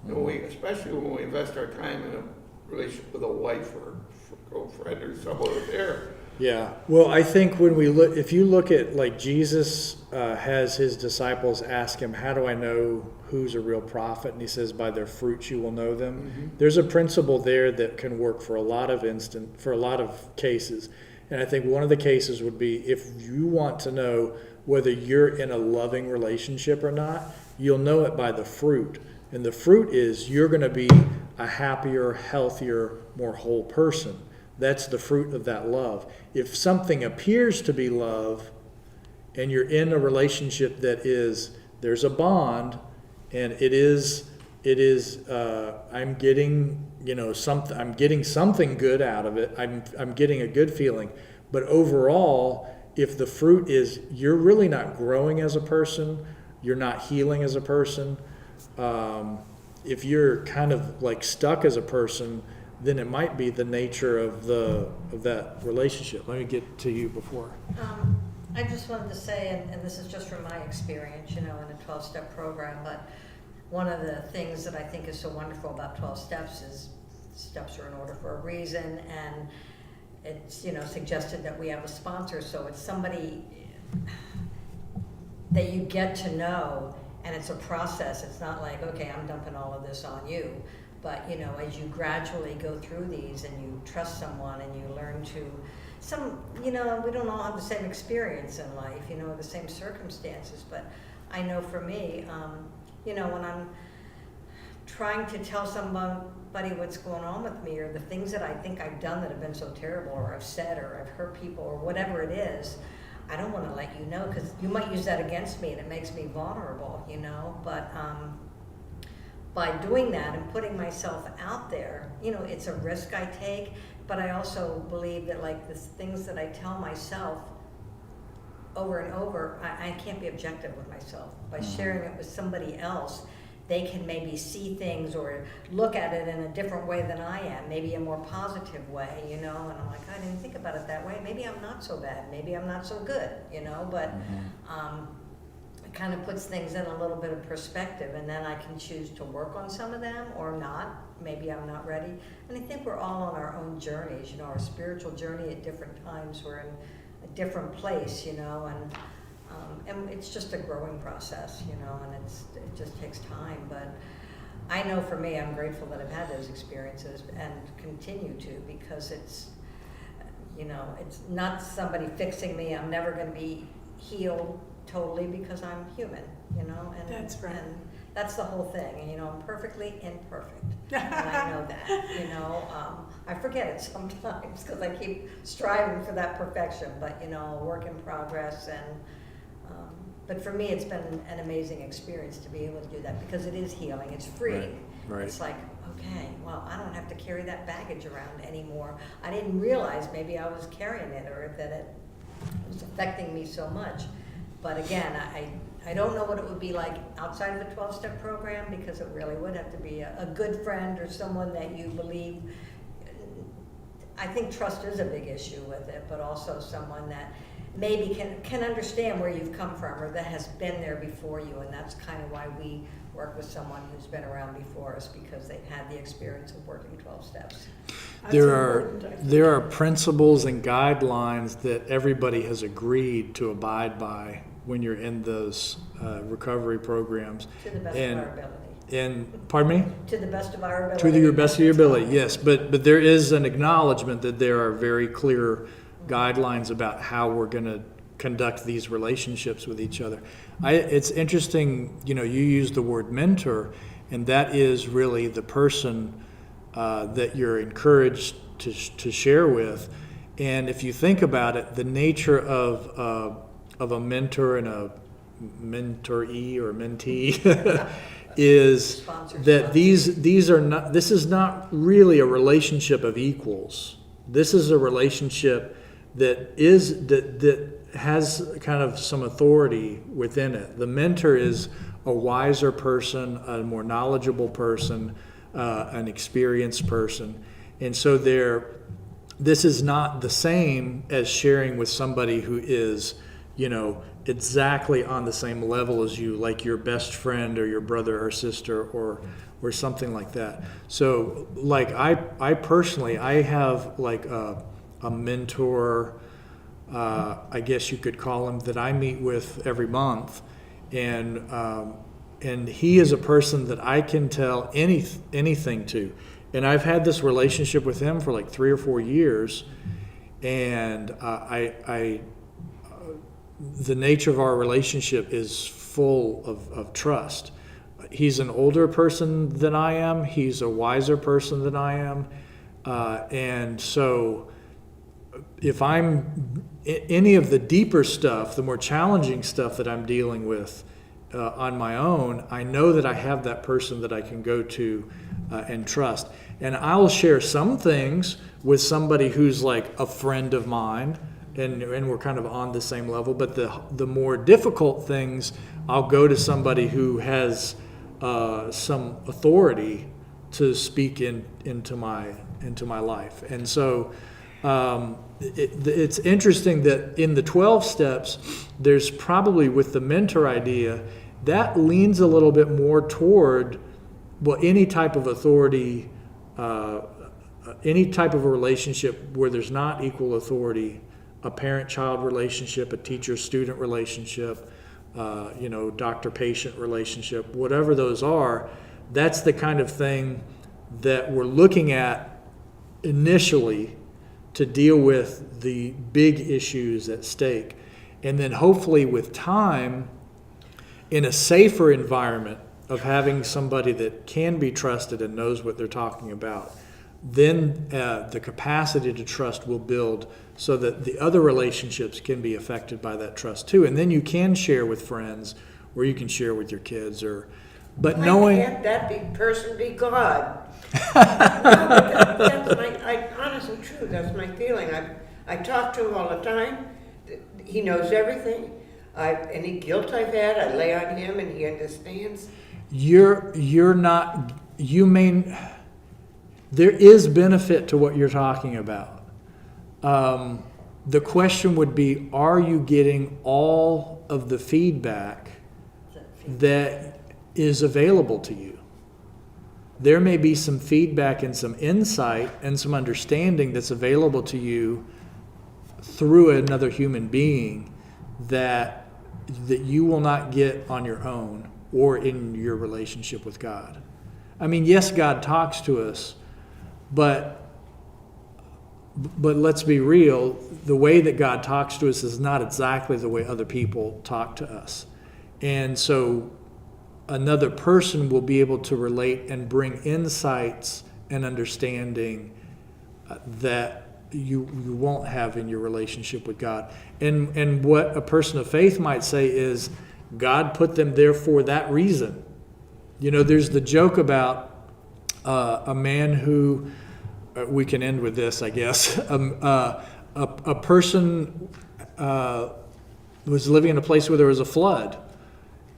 Especially when we invest our time in a relationship with a wife or a girlfriend or someone there. Yeah. Well, I think when we look, if you look at like Jesus has his disciples ask him, how do I know who's a real prophet? And he says, by their fruits you will know them. Mm-hmm. There's a principle there that can work for a lot of cases. And I think one of the cases would be if you want to know whether you're in a loving relationship or not, you'll know it by the fruit. And the fruit is you're going to be a happier, healthier, more whole person. That's the fruit of that love. If something appears to be love and you're in a relationship that is, there's a bond and it is I'm getting I'm getting something good out of it. I'm getting a good feeling. But overall, if the fruit is you're really not growing as a person, you're not healing as a person, if you're kind of like stuck as a person, then it might be the nature of that relationship. Let me get to you before. I just wanted to say, and this is just from my experience, in a 12-step program, but one of the things that I think is so wonderful about 12 steps is steps are in order for a reason, and it's, suggested that we have a sponsor, so it's somebody that you get to know, and it's a process. It's not like, okay, I'm dumping all of this on you. But, as you gradually go through these and you trust someone and you learn to, we don't all have the same experience in life, the same circumstances. But I know for me, when I'm trying to tell somebody what's going on with me or the things that I think I've done that have been so terrible or I've said or I've hurt people or whatever it is, I don't want to let you know because you might use that against me and it makes me vulnerable, But by doing that and putting myself out there, it's a risk I take, but I also believe that like the things that I tell myself over and over, I can't be objective with myself. By sharing it with somebody else, they can maybe see things or look at it in a different way than I am, maybe a more positive way, and I'm like, I didn't think about it that way. Maybe I'm not so bad. Maybe I'm not so good, but it kind of puts things in a little bit of perspective, and then I can choose to work on some of them or not. Maybe I'm not ready. And I think we're all on our own journeys, our spiritual journey at different times. We're in a different place, and it's just a growing process, and it just takes time. But I know for me, I'm grateful that I've had those experiences and continue to, because it's not somebody fixing me. I'm never going to be healed totally because I'm human, and That's right. And that's the whole thing. And I'm perfectly imperfect, and I know that. I forget it sometimes because I keep striving for that perfection. But a work in progress. And but for me, it's been an amazing experience to be able to do that because it is healing. It's free. Right. It's like, okay, well, I don't have to carry that baggage around anymore. I didn't realize maybe I was carrying it or that it was affecting me so much. But again, I don't know what it would be like outside of a 12-step program, because it really would have to be a good friend or someone that you believe I think trust is a big issue with it, but also someone that maybe can understand where you've come from or that has been there before you, and that's kind of why we work with someone who's been around before us, because they've had the experience of working 12 steps. That's There are, important, I think. there are principles and guidelines that everybody has agreed to abide by when you're in those recovery programs. To the best And- of our ability. And, pardon me? To the best of our ability. To your best of your ability, yes, but there is an acknowledgement that there are very clear guidelines about how we're going to conduct these relationships with each other. It's interesting, you used the word mentor, and that is really the person that you're encouraged to share with. And if you think about it, the nature of a mentor and a mentoree or mentee is that these are not. This is not really a relationship of equals. This is a relationship that has kind of some authority within it. The mentor is a wiser person, a more knowledgeable person, an experienced person, and so this is not the same as sharing with somebody who is, exactly on the same level as you, like your best friend or your brother or sister or something like that. So, like I personally, I have like a mentor, I guess you could call him, that I meet with every month, and he is a person that I can tell anything to, and I've had this relationship with him for like 3 or 4 years, and the nature of our relationship is full of trust. He's an older person than I am. He's a wiser person than I am. And so if I'm any of the deeper stuff, the more challenging stuff that I'm dealing with on my own, I know that I have that person that I can go to and trust. And I'll share some things with somebody who's like a friend of mine, and we're kind of on the same level. But the more difficult things, I'll go to somebody who has some authority to speak into my life. And so it's interesting that in the 12 steps, there's probably, with the mentor idea, that leans a little bit more toward, well, any type of authority, any type of a relationship where there's not equal authority, a parent-child relationship, a teacher-student relationship, doctor-patient relationship, whatever those are, that's the kind of thing that we're looking at initially to deal with the big issues at stake. And then hopefully with time, in a safer environment of having somebody that can be trusted and knows what they're talking about, then the capacity to trust will build so that the other relationships can be affected by that trust too. And then you can share with friends, or you can share with your kids, but knowing... Why can't that person be God? That's my honest and true, that's my feeling. I talk to him all the time. He knows everything. Any guilt I've had, I lay on him, and he understands. There is benefit to what you're talking about. The question would be, are you getting all of the feedback that is available to you? There may be some feedback and some insight and some understanding that's available to you through another human being that you will not get on your own or in your relationship with God. I mean, yes, God talks to us, but let's be real, the way that God talks to us is not exactly the way other people talk to us. And so another person will be able to relate and bring insights and understanding that you won't have in your relationship with God. And what a person of faith might say is, God put them there for that reason. There's the joke about a man who, we can end with this, I guess. A person was living in a place where there was a flood,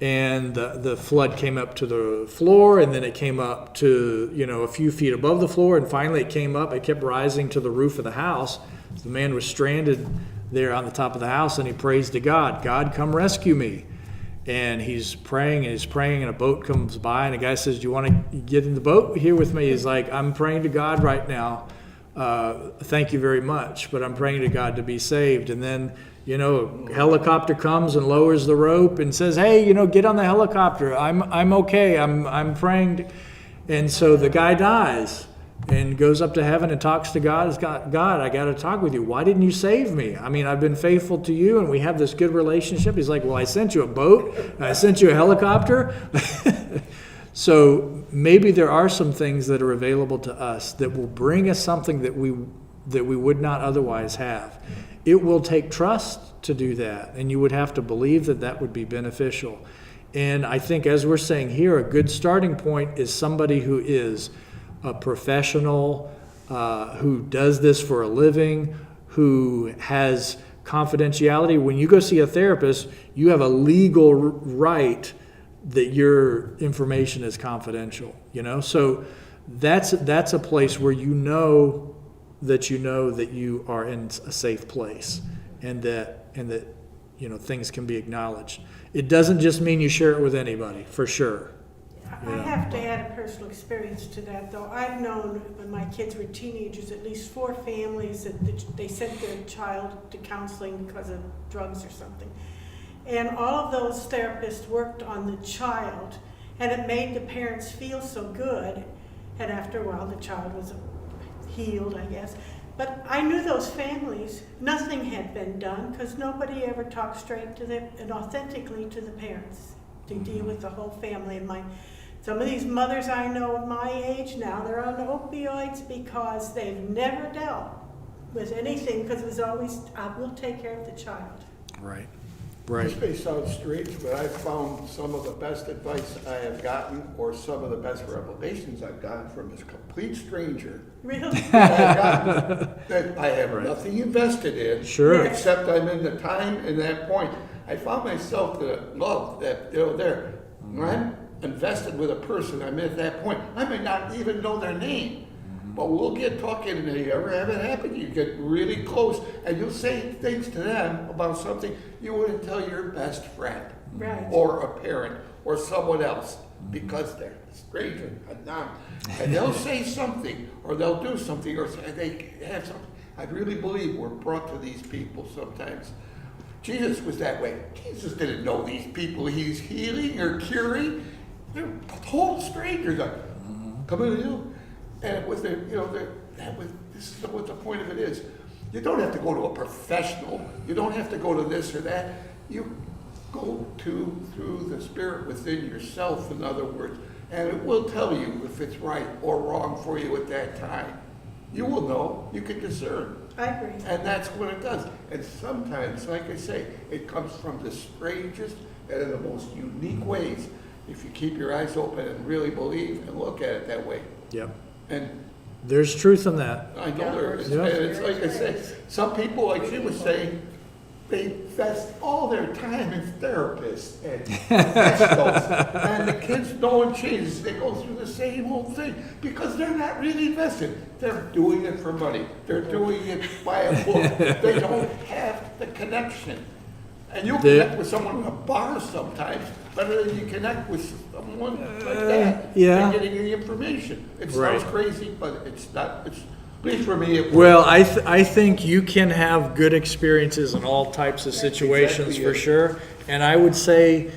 and the flood came up to the floor, and then it came up to, a few feet above the floor, and finally it came up, it kept rising to the roof of the house. The man was stranded there on the top of the house, and he prays to God, God, come rescue me. And he's praying, and a boat comes by, and the guy says, do you want to get in the boat here with me? He's like, I'm praying to God right now. Thank you very much, but I'm praying to God to be saved. And then, helicopter comes and lowers the rope and says, hey, get on the helicopter. I'm okay. I'm praying. And so the guy dies and goes up to heaven and talks to God. God, I got to talk with you. Why didn't you save me? I mean, I've been faithful to you and we have this good relationship. He's like, well, I sent you a boat. I sent you a helicopter. So maybe there are some things that are available to us that will bring us something that we would not otherwise have. It will take trust to do that, and you would have to believe that would be beneficial. And I think, as we're saying here, a good starting point is somebody who is a professional, who does this for a living, who has confidentiality. When you go see a therapist, you have a legal right that your information is confidential, So that's a place where you know that you are in a safe place, and that things can be acknowledged. It doesn't just mean you share it with anybody, for sure. I have to add a personal experience to that, though. I've known when my kids were teenagers, at least 4 families that they sent their child to counseling because of drugs or something. And all of those therapists worked on the child, and it made the parents feel so good. And after a while, the child was healed, I guess. But I knew those families, nothing had been done because nobody ever talked straight to them and authentically to the parents to deal with the whole family. And some of these mothers I know at my age now, they're on opioids because they've never dealt with anything, because it was always, I will take care of the child. Right. This may sound strange, but I've found some of the best advice I have gotten, or some of the best revelations I've gotten, from a complete stranger. Really? That I have nothing invested in. Sure. Except I'm in the time and that point. I found myself to love that, there. When I'm invested with a person, I'm at that point. I may not even know their name. But we'll get talking, and if you ever have it happen, you get really close, and you'll say things to them about something you wouldn't tell your best friend, Right. or a parent, or someone else, because they're a stranger, and they'll say something, or they'll do something, or they have something. I really believe we're brought to these people sometimes. Jesus was that way. Jesus didn't know these people he's healing or curing. They're total strangers. Come in, and with this is what the point of it is. You don't have to go to a professional. You don't have to go to this or that. You go through the Spirit within yourself, in other words, and it will tell you if it's right or wrong for you at that time. You will know. You can discern. I agree. And that's what it does. And sometimes, like I say, it comes from the strangest and in the most unique ways, if you keep your eyes open and really believe and look at it that way. Yep. And There's truth in that. I know there is. Yeah. And it's like I said, some people, like she was saying, they invest all their time in therapists and professionals, and the kids, no one changes. They go through the same old thing because they're not really invested. They're doing it for money. They're doing it by a book. They don't have the connection. And you'll connect with someone in a bar sometimes better than you connect with someone like that. yeah. And getting the information. It Right. sounds crazy, but it's not. It's, at least for me, it works. Well, I think you can have good experiences in all types of situations, exactly for it. sure. And I would say,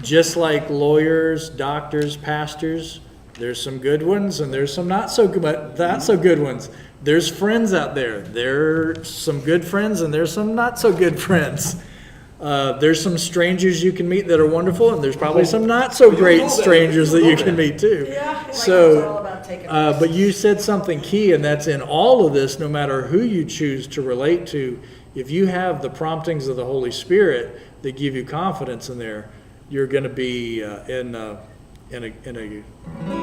just like lawyers, doctors, pastors, there's some good ones and there's some not so good ones. There's friends out there. There's some good friends and there's some not so good friends. There's some strangers you can meet that are wonderful, and there's probably some not so great strangers that you can meet too. Yeah. It's all about taking risks. But you said something key, and that's in all of this, no matter who you choose to relate to, if you have the promptings of the Holy Spirit that give you confidence in there, you're going to be in a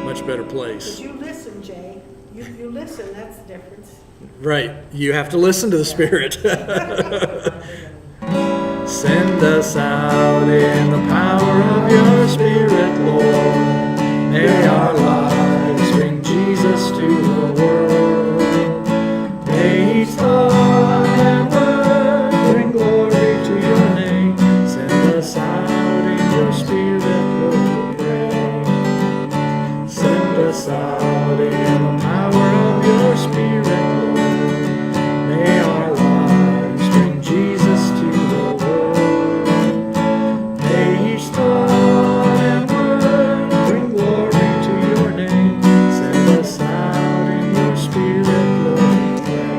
much better But place. you listen, Jay. You listen, that's the difference. Right. You have to listen to the Spirit. Send us out in the